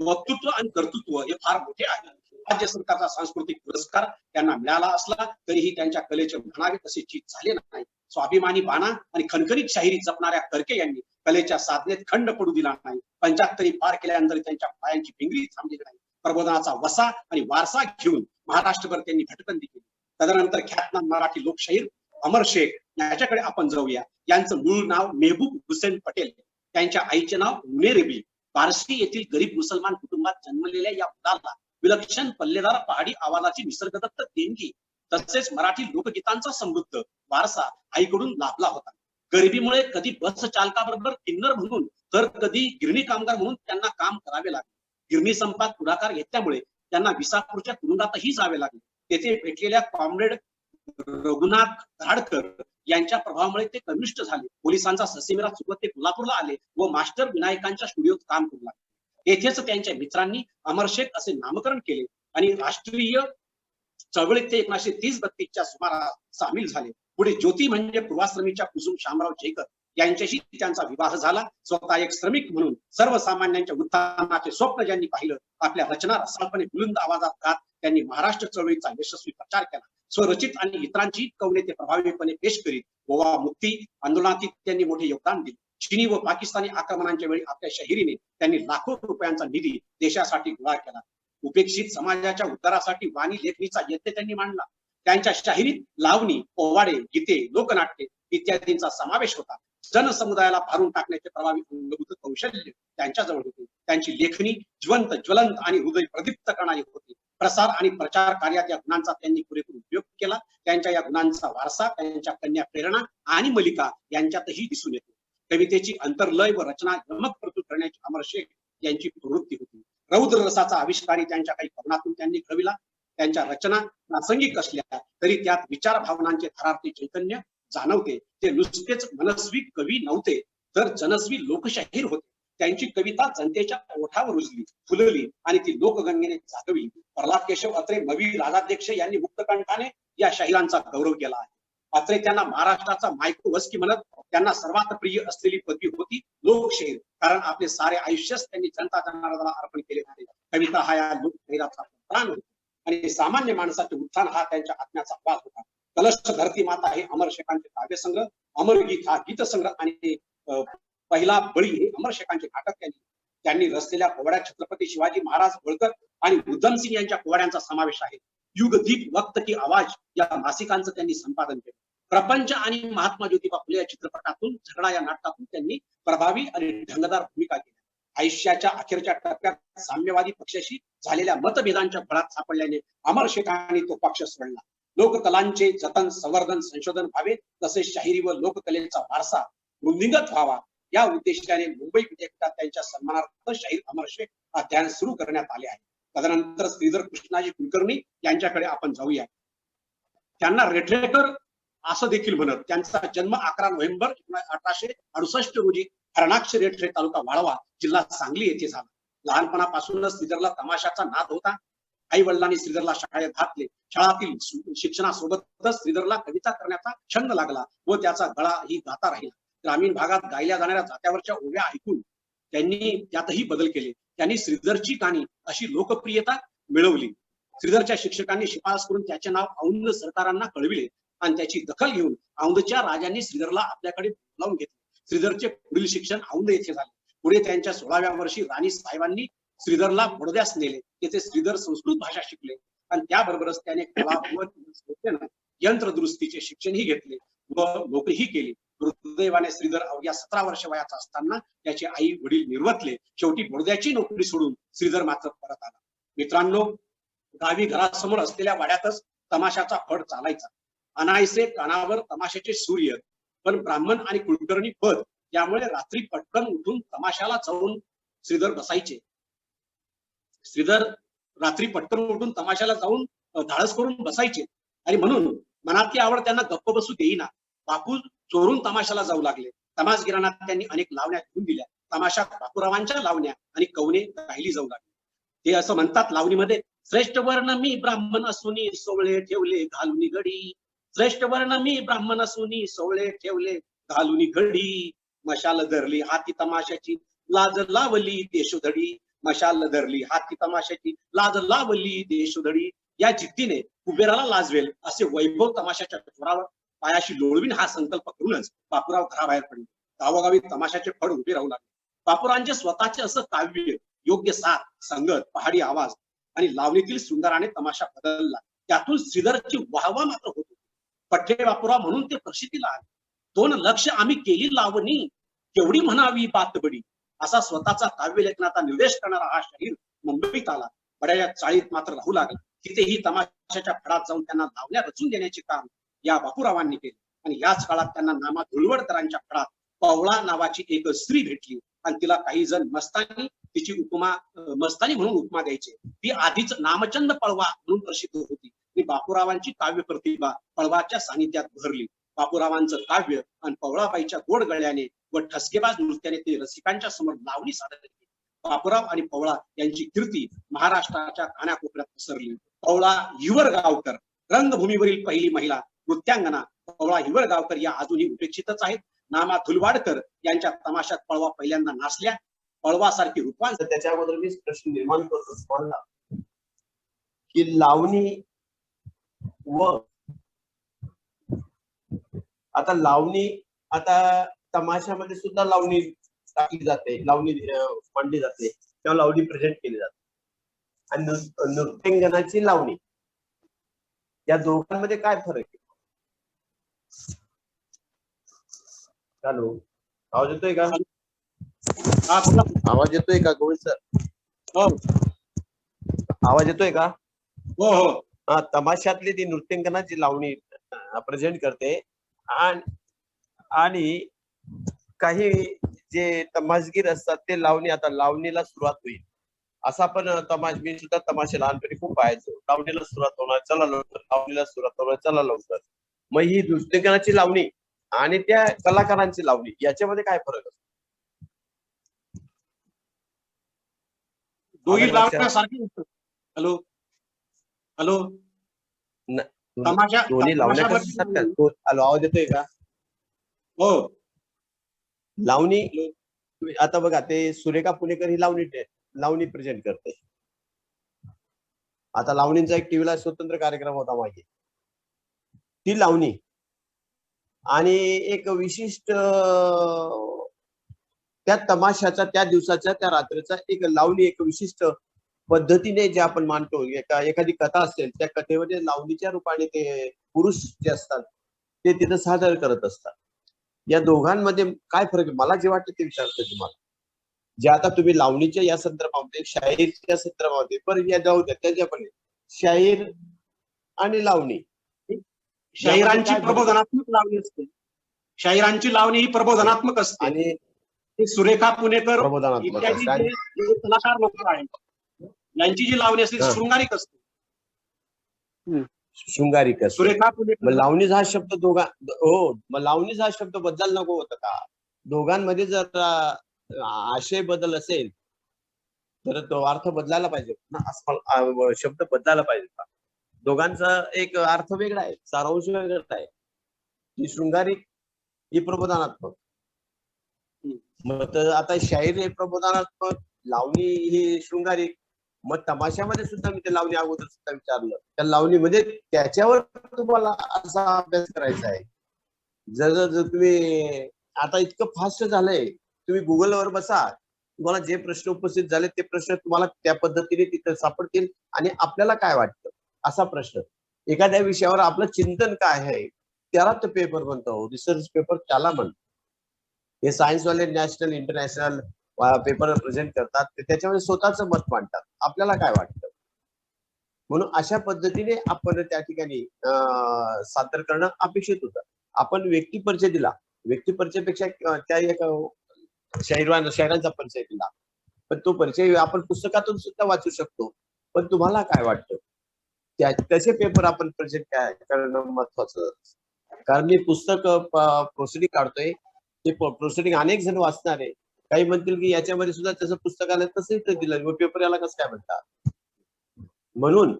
वक्तृत्व आणि कर्तृत्व हे फार मोठे आहे. राज्य सरकारचा सांस्कृतिक पुरस्कार त्यांना मिळाला असला तरीही त्यांच्या कलेचे म्हणावे तसे चित झाले नाही. स्वाभिमानी बाणा आणि खणखणीत शाहिरी जपणाऱ्या कर्के यांनी कलेच्या साधनेत खंड पडू दिला नाही. 75 पार केल्यानंतर त्यांच्या पायांची भिंगरी थांबली नाही. प्रबोधनाचा वसा आणि वारसा घेऊन महाराष्ट्रभर त्यांनी भटकंती केली. तदनंतर ख्यातनाम मराठी लोकशाहीर अमर शेख याच्याकडे आपण जाऊया. यांचं मूळ नाव मेहबूब हुसेन पटेल. त्यांच्या आईचे नाव मुनेरेबी. बार्शी येथील गरीब मुसलमान कुटुंबात जन्मलेल्या या मुलाला विलक्षण पल्लेदार पहाडी आवाजाची निसर्गदत्त देणगी तसेच मराठी लोकगीतांचा समृद्ध वारसा आईकडून लाभला होता. गरिबीमुळे कधी बस चालकाबरोबर किन्नर म्हणून तर कधी गिरणी कामगार म्हणून त्यांना काम करावे लागले. गिरणी संपात पुढाकार घेतल्यामुळे त्यांना विसापूरच्या तुरुंगातही जावे लागले. तेथे भेटलेल्या कॉम्रेड रघुनाथ राडकर यांच्या प्रभावामुळे ते कनिष्ठ झाले. पोलिसांचा ससेमिरा चुकत ते कोल्हापूरला आले व मास्टर विनायकांच्या स्टुडिओत काम करू लागले. येथेच त्यांच्या मित्रांनी अमरशेख असे नामकरण केले आणि राष्ट्रीय चळवळीत ते 1930-32च्या सुमारास सामील झाले. पुढे ज्योती म्हणजे पूर्वाश्रमीच्या कुसुम शामराव जयकर यांच्याशी त्यांचा विवाह झाला. स्वतः एक श्रमिक म्हणून सर्वसामान्यांच्या उत्थानाचे स्वप्न ज्यांनी पाहिलं, आपल्या रचना रसाळपणे बुलंद आवाजात गात त्यांनी महाराष्ट्र चळवळीचा यशस्वी प्रचार केला. स्वरचित आणि इतरांची कवने ते प्रभावीपणे पेश करीत गोवा मुक्ती आंदोलनात त्यांनी मोठे योगदान दिले. चीनी व पाकिस्तानी आक्रमणांच्या वेळी आपल्या शाहिरीने त्यांनी लाखो रुपयांचा निधी देशासाठी गोळा केला. उपेक्षित समाजाच्या उद्धारासाठी वाणी लेखणीचा यत्न त्यांनी मांडला. त्यांच्या शाहिरीत लावणी, पोवाडे, गीते, लोकनाट्ये इत्यादींचा समावेश होता. जनसमुदायाला भारून टाकण्याचे प्रभावी अंगभूत कौशल्य त्यांच्याजवळ होते. त्यांची लेखणी जिवंत, ज्वलंत आणि हृदय प्रदीप्त करणारी होती. प्रसार आणि प्रचार कार्यात या गुणांचा त्यांनी पुरेपूर उपयोग केला. त्यांच्या या गुणांचा वारसा त्यांच्या कन्या प्रेरणा आणि मलिका यांच्यातही दिसून येतो. कवितेची अंतर्लय व रचना यमक प्रस्तुत करण्याची अमर शेख यांची प्रवृत्ती होती. रौद्र रसाचा आविष्कारी त्यांच्या काही कवनातून त्यांनी घडविला. त्यांच्या रचना प्रासंगिक असल्या तरी त्यात विचार भावनांचे थरारते चैतन्य जाणवते. ते नुसतेच मनस्वी कवी नव्हते, तर जनस्वी लोकशाहीर होते. त्यांची कविता जनतेच्या ओठावर रुजली, फुलली आणि ती लोकगंगेने जागवली. प्रल्हाद केशव अत्रे, मवी राजाध्यक्ष यांनी मुक्तकंठाने या शाहिरांचा गौरव केला आहे. अत्रे त्यांना महाराष्ट्राचा मायको वस्की म्हणत. त्यांना सर्वात प्रिय असलेली पदवी होती लोकशाहीर, कारण आपले सारे आयुष्यच त्यांनी जनता जनार्दनाला अर्पण केले होते. कविता हा या लोकशाहीराचा प्राण होता आणि सामान्य माणसाचे उत्थान हा त्यांच्या आत्म्याचा आवाज होता. कलश धरती माता हे अमर शेखांचे काव्यसंग्रह, अमरगीत हा गीतसंग्रह आणि पहिला बळी हे अमर शेखांचे नाटक त्यांनी रचलेल्या पोवाड्यात छत्रपती शिवाजी महाराज, होळकर आणि उधमसिंग यांच्या पोवाड्यांचा समावेश आहे. युगदीप, वक्त की आवाज या मासिकांचं त्यांनी संपादन केलं. प्रपंच आणि महात्मा ज्योतिबा फुले या चित्रपटातून, झगडा या नाटकातून त्यांनी प्रभावी आणि ढंगदार भूमिका केल्या. आयुष्याच्या अखेरच्या टप्प्यात साम्यवादी पक्षाशी झालेल्या मतभेदांच्या फळात सापडल्याने अमर शेखांनी तो पक्ष सोडला. लोककलांचे जतन, संवर्धन, संशोधन व्हावे, तसेच शाहिरी व लोककलेचा वारसा वृद्धिंगत व्हावा या उद्देशाने मुंबई विद्यापीठात त्यांच्या सन्मानार्थ शाहीर अमर शेख अध्ययन सुरू करण्यात आले आहे. तदनंतर श्रीधर कृष्णाजी कुलकर्णी यांच्याकडे आपण जाऊया. त्यांना रेठरेकर असं देखील म्हणत. त्यांचा जन्म 11 नोव्हेंबर 1868 रोजी हरणाक्ष रेठरे, तालुका वाळवा, जिल्हा सांगली येथे झाला. लहानपणापासूनच श्रीधरला तमाशाचा नाद होता. आई वडिलांनी श्रीधरला शाळेत घातले. शाळातील शिक्षणासोबतच श्रीधरला कविता करण्याचा छंद लागला व त्याचा गळा ही गाता राहिला. ग्रामीण भागात गायल्या जाणाऱ्या जात्यावरच्या ओव्या ऐकून त्यांनी त्यातही बदल केले. त्यांनी श्रीधरची गाणी अशी लोकप्रियता मिळवली. श्रीधरच्या शिक्षकांनी शिफारस करून त्याचे नाव औंध सरकारांना कळविले आणि त्याची दखल घेऊन औंधच्या राजांनी श्रीधरला आपल्याकडे बोलावून घेतले. श्रीधरचे पुढील शिक्षण औंध येथे झाले. पुढे त्यांच्या 16व्या वर्षी राणी साहेबांनी श्रीधरला बडोद्यास नेले. तेथे श्रीधर संस्कृत भाषा शिकले आणि त्याबरोबरच त्याने कला व यंत्रदुरुस्तीचे शिक्षणही घेतले व नोकरीही केली. दुर्दैवाने श्रीधर अवघ्या 17 वर्ष वयाचा असताना त्याचे आई वडील निर्वतले. शेवटी बडोद्याची नोकरी सोडून श्रीधर मात्र परत आला. मित्रांनो, गावी घरासमोर असलेल्या वाड्यातच तमाशाचा फड चालायचा. अनायसे कानावर तमाशाचे सूर्य, पण ब्राह्मण आणि कुलकर्णी पद त्यामुळे रात्री पटकन उठून तमाशाला जाऊन श्रीधर बसायचे. श्रीधर रात्री पटकन उठून तमाशाला जाऊन धाडस करून बसायचे आणि म्हणून मनातली आवड त्यांना गप्प बसू देईना. बापू चोरून तमाशाला जाऊ लागले. तमाशगिरांना त्यांनी अनेक लावण्या घेऊन दिल्या. तमाशात बापूरावांच्या लावण्या आणि कवने गायली जाऊ लागली. ते असं म्हणतात लावणीमध्ये, श्रेष्ठ वर्ण मी ब्राह्मण असूनी सोवळे ठेवले घालुनी घडी. श्रेष्ठ वर्ण मी ब्राह्मण असूनी सोवळे ठेवले घालुनी घडी. मशाल धरली हाती तमाशाची लाज लावली देशोधडी. मशाल धरली हाती तमाशाची लाज लावली देशोधडी. या जिद्दीने कुबेराला लाजवेल असे वैभव तमाशाच्या जोरावर पायाशी लोळवीन हा संकल्प करूनच बापूराव घराबाहेर पडले. गावोगावी तमाशाचे फड उभे राहू लागले. बापूरावांचे स्वतःचे असं काव्य, योग्य साथ, संगत, पहाडी आवाज आणि लावणीतील सुंदराने तमाशा बदलला. त्यातून श्रीधरची वाहवा मात्र होत होती. पठ्ठे बापूराव म्हणून ते प्रसिद्धीला आले. 2 लक्ष आम्ही केली लावणी, केवढी म्हणावी बातबडी असा स्वतःचा काव्यलेखनाचा निर्देश करणारा हा शाहीर मुंबईत आला. बड्याच्या चाळीत मात्र राहू लागला. तिथेही तमाशाच्या फडात जाऊन त्यांना लावण्या रचून देण्याचे काम या बापूरावांनी केले आणि याच काळात त्यांना नामा धुळवडकरांच्या फडात पवळा नावाची एक स्त्री भेटली आणि तिला काही जण मस्तानी, तिची उपमा मस्तानी म्हणून उपमा द्यायचे. ती आधीच नामचंद पळवा म्हणून प्रसिद्ध होती आणि बापूरावांची काव्य प्रतिभा पळवाच्या सानिध्यात भरली. बापूरावांचं काव्य आणि पवळाबाईच्या गोड गळ्याने व ठसकेबाज नृत्याने ते रसिकांच्या समोर लावणी सादर केली. बापूराव आणि पवळा यांची कीर्ती महाराष्ट्राच्या कानाकोपऱ्यात पसरली. पवळा हिवरगावकर, रंगभूमीवरील पहिली महिला नृत्यांगना पवळा हिवरगावकर या अजूनही उपेक्षितच आहेत. नामा धुलवाडकर यांच्या तमाशात पळवा पहिल्यांदा नाचल्या. पळवासारखी रूपांतर तर त्याच्या अगोदर मी प्रश्न निर्माण करतो तुम्हाला की लावणी व आता लावणी, आता तमाशामध्ये सुद्धा लावणी टाकली जाते, लावणी मांडली जाते किंवा लावणी प्रेझेंट केली जाते. आणि नृत्यांगनाची लावणी, या दोघांमध्ये काय फरक आहे? हॅलो, आवाज येतोय का? हा, बोला. आवाज येतोय का गोविंद सर? हो आवाज येतोय का? हो हो हा, तमाशातली ती नृत्यांगनाची लावणी प्रेझेंट करते आणि काही जे तमाशगीर असतात ते लावणी, आता लावणीला सुरुवात होईल असा पण मी सुद्धा तमाशे लहानपणी खूप पाहायचो. लावणीला सुरुवात होणार, चला लवकर, लावणीला सुरुवात होणार, चला लवकर. मग ही नृत्यांगनाची लावणी आणि त्या कलाकारांची लावणी याच्यामध्ये काय फरक असतो? दोघी आलं लक्षात? लावण्यासारखी. हॅलो हॅलो दोन्ही लावण्या कशा सारख्या? हॅलो, आवाज येतोय का? हो लावणी आता बघा, ते सुरेखा पुणेकर ही लावणी प्रेझेंट करते. आता लावणीचा एक टीव्हीला स्वतंत्र कार्यक्रम होता मागे, ती लावणी आणि एक विशिष्ट त्या तमाशाचा, त्या दिवसाच्या, त्या रात्रीचा एक लावणी, एक विशिष्ट पद्धतीने जे आपण मानतो. एखादी कथा असेल, त्या कथेमध्ये लावणीच्या रूपाने ते पुरुष जे असतात ते तिथं सादर करत असतात. या दोघांमध्ये काय फरक आहे मला जे वाटतं ते विचारतो तुम्हाला. जे आता तुम्ही लावणीच्या या संदर्भामध्ये, शाहीरच्या संदर्भामध्ये, पण या जाऊ द्या त्याच्या पण शाहीर आणि लावणी, शाहिरांची प्रबोधनात्मक लावणी असते. शाहिरांची लावणी ही प्रबोधनात्मक असते आणि सुरेखा पुणेकर प्रबोधनात्मक इत्यादी असते. जे कलाकार लोक आहेत यांची जी लावणी असते शृंगारिक असते. शृंगारिक असते. सुरेखा पुणेकर, मग लावणीच हा शब्द मग लावणीच हा शब्द बदल नको होता का? दोघांमध्ये जर आशय बदल असेल तर तो अर्थ बदलायला पाहिजे ना, शब्द बदलायला पाहिजे का? दोघांचा एक अर्थ वेगळा आहे, सारांश वेगळा आहे. ही शृंगारिक, ही प्रबोधनात्मक. मग आता शाहीर हे प्रबोधनात्मक, लावणी ही शृंगारिक. मग तमाशामध्ये सुद्धा मी ते लावणी अगोदर सुद्धा विचारलं, त्या लावणी म्हणजे त्याच्यावर तुम्हाला असा अभ्यास करायचा आहे. जर तुम्ही आता इतकं फास्ट झालंय, तुम्ही गुगलवर बसा, तुम्हाला जे प्रश्न उपस्थित झाले ते प्रश्न तुम्हाला त्या पद्धतीने तिथे सापडतील. आणि आपल्याला काय वाटतं असा प्रश्न, एखाद्या विषयावर आपलं चिंतन काय आहे त्याला तो पेपर बनतो, रिसर्च पेपर त्याला म्हणतो. हे सायन्सवाले नॅशनल इंटरनॅशनल पेपर प्रेझेंट करतात, त्याच्यामध्ये स्वतःचं मत मांडतात. आपल्याला काय वाटतं? म्हणून अशा पद्धतीने आपण त्या ठिकाणी सादर करणं अपेक्षित होतं. आपण व्यक्तिपरिचय दिला, व्यक्तिपरिचयपेक्षा त्या एक शाहिरांचा परिचय दिला, पण तो परिचय आपण पुस्तकातून सुद्धा वाचू शकतो. पण तुम्हाला काय वाटतं त्याचे पेपर आपण प्रेझेंट करणं महत्वाचं. कारण मी पुस्तक प्रोसिडिंग काढतोय, ते प्रोसिडिंग अनेक जण वाचणार आहे. काही म्हणतील की याच्यामध्ये सुद्धा तसं पुस्तक आलं तसंही तर दिलं, पेपर याला कसं काय म्हणतात. म्हणून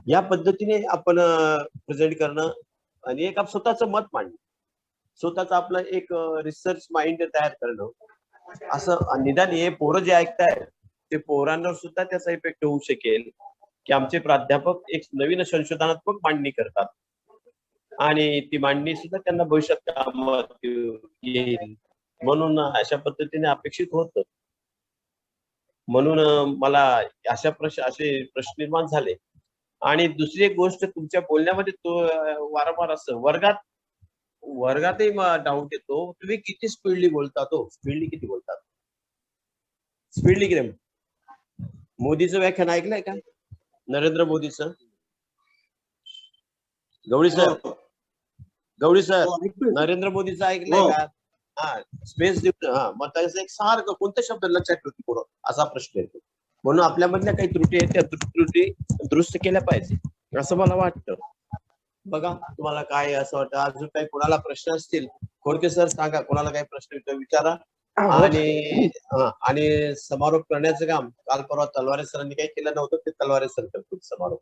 या पद्धतीने आपण प्रेझेंट करणं आणि एक स्वतःचं मत मांडणं, स्वतःच आपलं एक रिसर्च माइंड तयार करणं, असं निदान हे पोरं जे ऐकतायत ते पोरांवर सुद्धा त्याचा इफेक्ट होऊ शकेल की आमचे प्राध्यापक एक नवीन संशोधनात्मक मांडणी करतात आणि ती मांडणी सुद्धा त्यांना भविष्यात कामात येईल. म्हणून अशा पद्धतीने अपेक्षित होतं. म्हणून मला असे प्रश्न निर्माण झाले. आणि दुसरी एक गोष्ट, तुमच्या बोलण्यामध्ये तो वारंवार असं वर्गातही डाऊट येतो, तुम्ही किती स्पीडली बोलता. स्पीडली किती बोलतात? स्पीडली किती? मोदीचं व्याख्यान ऐकलंय का? नरेंद्र मोदीचं? गवळी सर नरेंद्र मोदीचं ऐकलंय का? हा, स्पेस मग त्याचं एक सारखं कोणत्या शब्द लक्षात ठेवते पोरं, असा प्रश्न येतो. म्हणून आपल्यामधल्या काही त्रुटी आहेत, त्या त्रुटी दुरुस्त केल्या पाहिजे असं मला वाटतं. बघा, तुम्हाला काय असं वाटतं? अजून काही कोणाला प्रश्न असतील, खोडके सर सांगा, कोणाला काही प्रश्न विचारा. आणि समारोप करण्याचं काम काल परवा तलवारे सरांनी काही केलं नव्हतं, ते तलवारे सर करतील समारोप.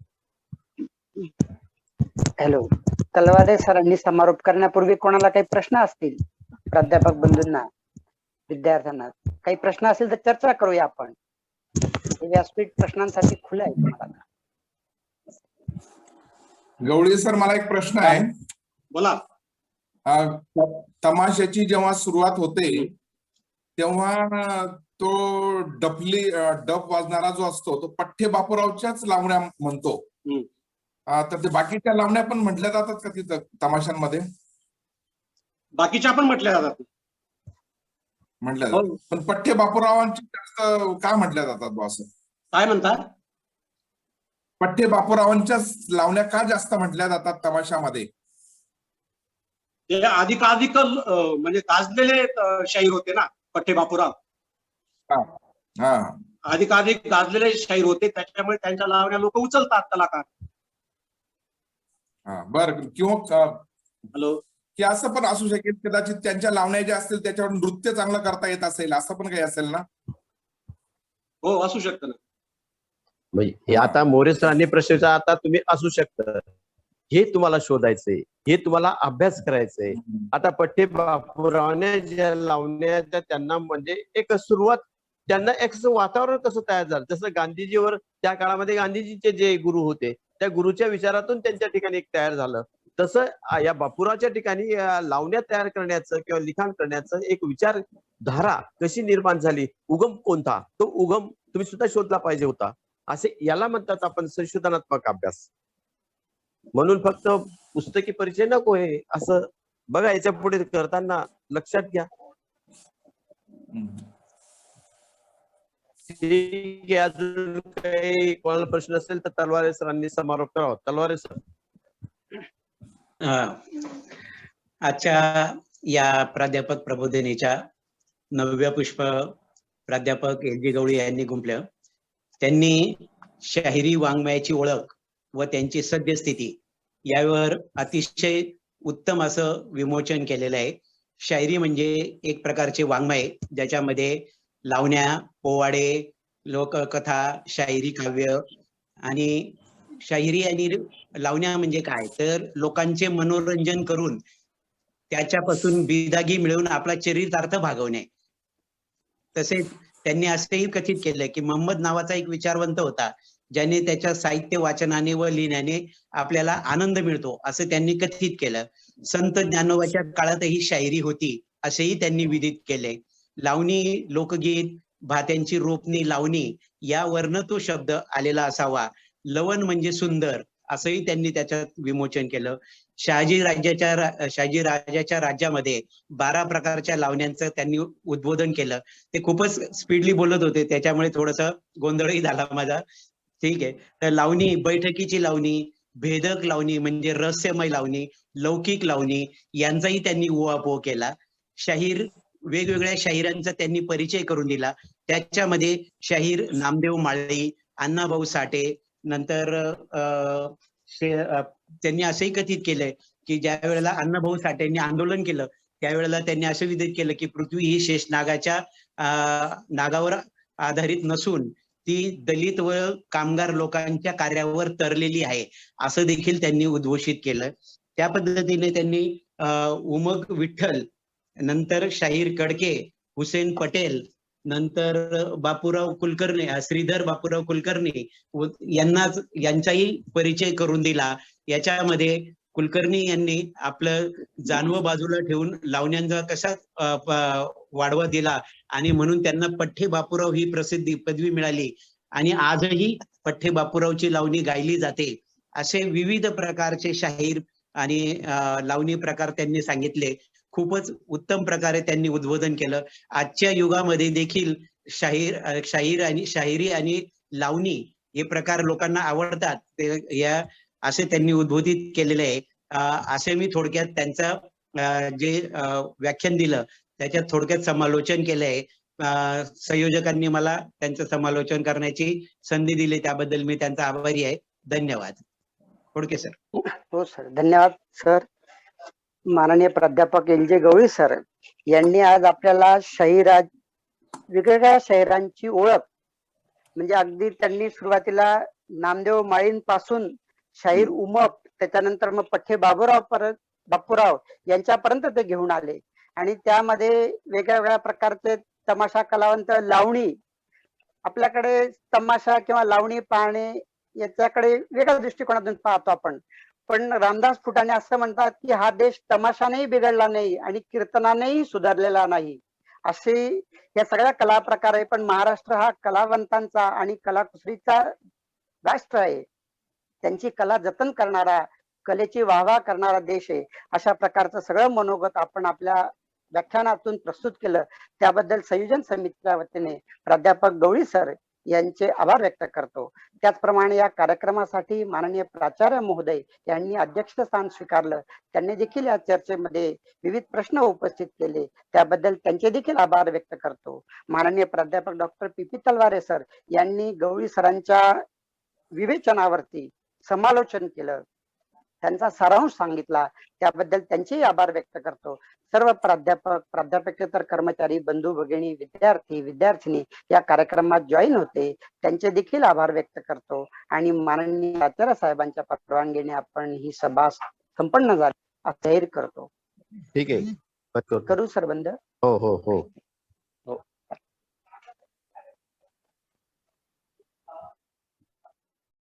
हॅलो, तलवारे सरांनी समारोप करण्यापूर्वी कोणाला काही प्रश्न असतील प्राध्यापक बंधूंना, विद्यार्थ्यांना काही प्रश्न असेल तर चर्चा करूया आपण. हे व्यासपीठ प्रश्नांसाठी खुलं आहे तुम्हाला. गवळी सर, मला एक प्रश्न आहे. बोला. तमाशाची जेव्हा सुरुवात होते तेव्हा तो डप वाजणारा जो असतो तो पठ्ठे बापूरावच्याच लावण्या म्हणतो. तर ते बाकीच्या लावण्या पण म्हटल्या जातात का तिथं तमाशांमध्ये? बाकीच्या पण म्हटल्या जातात. म्हटल्या जातात, पण पठ्ठे बापूरावांची जास्त का म्हटल्या जातात बा असं? काय म्हणता? पठ्ठे बापूरावांच्याच लावण्या का जास्त म्हटल्या जातात तमाशामध्ये? ते अधिकाधिक म्हणजे गाजलेले शाहीर होते ना पठ्ठे बापूराव. अधिकाधिक गाजलेले शाहीर होते, त्याच्यामुळे त्यांच्या लावण्या लोक उचलतात कलाकार. बरं. किंवा हॅलो, की असं पण असू शकेल कदाचित त्यांच्या लावण्या ज्या असतील त्याच्यावर नृत्य चांगलं करता येत असेल, असं पण काही असेल ना? हो, असू शकतं ना. म्हणजे आता मोरे सरांनी प्रश्न आता तुम्ही असू शकतं, हे तुम्हाला शोधायचंय, हे तुम्हाला अभ्यास करायचंय. आता पठ्ठे बापूरावने ज्या लावण्या त्यांना म्हणजे एक सुरुवात, त्यांना एक वातावरण कसं तयार झालं, जसं गांधीजीवर त्या काळामध्ये गांधीजीचे जे गुरु होते त्या गुरुच्या विचारातून त्यांच्या ठिकाणी एक तयार झालं, तसं या बापूरावच्या ठिकाणी लावण्या तयार करण्याचं किंवा लिखाण करण्याचं एक विचारधारा कशी निर्माण झाली, उगम कोणता, तो उगम तुम्ही सुद्धा शोधला पाहिजे होता. असे याला म्हणतात आपण संशोधनात्मक अभ्यास. म्हणून फक्त पुस्तकी परिचय नको आहे असं बघा, याच्या पुढे करताना लक्षात घ्या. ठीक आहे, अजून काही कोणाला प्रश्न असेल तर तलवारे सरांनी समारोप करावा. तलवारे सर. आजच्या या प्राध्यापक प्रबोधिनीच्या 9व्या पुष्प प्राध्यापक LG गवळी यांनी गुंफलं. त्यांनी शाहिरी वाङ्मयाची ओळख व त्यांची सद्यस्थिती यावर अतिशय उत्तम असं विमोचन केलेलं आहे. शायरी म्हणजे एक प्रकारचे वाङ्मय, ज्याच्यामध्ये लावण्या, पोवाडे, लोककथा, शाहिरी काव्य आणि शाहिरी आणि लावण्या म्हणजे काय तर लोकांचे मनोरंजन करून त्याच्यापासून बिदागी मिळवून आपला चरितार्थ भागवणे. तसेच त्यांनी असंही कथित केलं की मोहम्मद नावाचा एक विचारवंत होता, ज्याने त्याच्या साहित्य वाचनाने व लिहिण्याने आपल्याला आनंद मिळतो असं त्यांनी कथित केलं. संत ज्ञानोबाच्या काळातही शायरी होती असेही त्यांनी विदित केले. लावणी, लोकगीत, भात्यांची रोपणी लावणी यावरनं तो शब्द आलेला असावा. लवण म्हणजे सुंदर असंही त्यांनी त्याच्यात विमोचन केलं. शहाजी राजाच्या राज्यामध्ये 12 प्रकारच्या लावण्यांचं त्यांनी उद्बोधन केलं. ते खूपच स्पीडली बोलत होते, त्याच्यामुळे थोडस गोंधळही झाला माझा. ठीक आहे. तर लावणी, बैठकीची लावणी, भेदक लावणी म्हणजे रहस्यमय लावणी, लौकिक लावणी यांचाही त्यांनी उहापोह केला. शाहीर, वेगवेगळ्या शाहिरांचा त्यांनी परिचय करून दिला. त्याच्यामध्ये शाहीर नामदेव माळी, अण्णाभाऊ साठे, नंतर त्यांनी असंही कथित केलंय की ज्या वेळेला अण्णाभाऊ साठेंनी आंदोलन केलं त्यावेळेला त्यांनी असं विदित केलं की पृथ्वी ही शेषनागाच्या नागावर आधारित नसून ती दलित व कामगार लोकांच्या कार्यावर तरलेली आहे असं देखील त्यांनी उद्घोषित केलं. त्या पद्धतीने त्यांनी उमग विठ्ठल, नंतर शाहीर कडके, हुसेन पटेल, नंतर बापूराव कुलकर्णी, श्रीधर बापूराव कुलकर्णी यांचाही परिचय करून दिला. याच्यामध्ये कुलकर्णी यांनी आपलं जानवं बाजूला ठेवून लावण्यांचा कसा वाढवा दिला आणि म्हणून त्यांना पठ्ठे बापूराव ही प्रसिद्धी पदवी मिळाली आणि आजही पठ्ठे बापूरावची लावणी गायली जाते. असे विविध प्रकारचे शाहीर आणि लावणी प्रकार त्यांनी सांगितले. खूपच उत्तम प्रकारे त्यांनी उद्बोधन केलं. आजच्या युगामध्ये देखील शाहिरी आणि लावणी हे प्रकार लोकांना आवडतात, या असे त्यांनी उद्बोधित केलेले आहे. असे मी थोडक्यात त्यांचं जे व्याख्यान दिलं त्याच्यात थोडक्यात समालोचन केलंय. संयोजकांनी मला त्यांचं समालोचन करण्याची संधी दिली त्याबद्दल मी त्यांचा आभारी आहे. धन्यवाद. खोडके सर. हो सर, धन्यवाद सर. माननीय प्राध्यापक LG गवळी सर यांनी आज आपल्याला वेगवेगळ्या शाहिरांची ओळख, म्हणजे अगदी त्यांनी सुरुवातीला नामदेव माळींपासून शाहीर उमप, त्याच्यानंतर मग पठ्ठे बापूराव यांच्यापर्यंत ते घेऊन आले आणि त्यामध्ये वेगळ्या वेगळ्या प्रकारचे तमाशा कलावंत, लावणी, आपल्याकडे तमाशा किंवा लावणी पाहणे याच्याकडे वेगळ्या दृष्टिकोनातून पाहतो आपण. पण रामदास फुटाणे असं म्हणतात की हा देश तमाशानेही बिघडला नाही आणि कीर्तनानेही सुधारलेला नाही. असे या सगळ्या कला प्रकार आहे. पण महाराष्ट्र हा कलावंतांचा आणि कलाकुसरीचा राष्ट्र आहे. त्यांची कला जतन करणारा, कलेची वाहवा करणारा देश आहे. अशा प्रकारचं सगळं मनोगत आपण आपल्या व्याख्यानातून प्रस्तुत केलं. त्याबद्दल संयोजन समितीच्या वतीने प्राध्यापक गवळी सर यांचे आभार व्यक्त करतो. त्याचप्रमाणे या कार्यक्रमासाठी माननीय प्राचार्य महोदय यांनी अध्यक्षस्थान स्वीकारलं. त्यांनी देखील या चर्चेमध्ये विविध प्रश्न उपस्थित केले. त्याबद्दल त्यांचे देखील आभार व्यक्त करतो. माननीय प्राध्यापक डॉक्टर पी तलवारे सर यांनी गवळी सरांच्या विवेचनावरती समालोचन केलं, त्यांचा सारांश सांगितला. त्याबद्दल त्यांचेही आभार व्यक्त करतो. सर्व प्राध्यापक, प्राध्यापकेतर कर्मचारी, बंधू भगिनी, विद्यार्थी, विद्यार्थिनी या कार्यक्रमात जॉईन होते, त्यांचे देखील आभार व्यक्त करतो. आणि माननीय प्राचार्य साहेबांच्या परवानगीने आपण ही सभा संपन्न झाली असं जाहीर करतो. ठीक आहे. करू सर बंद. हो हो हो.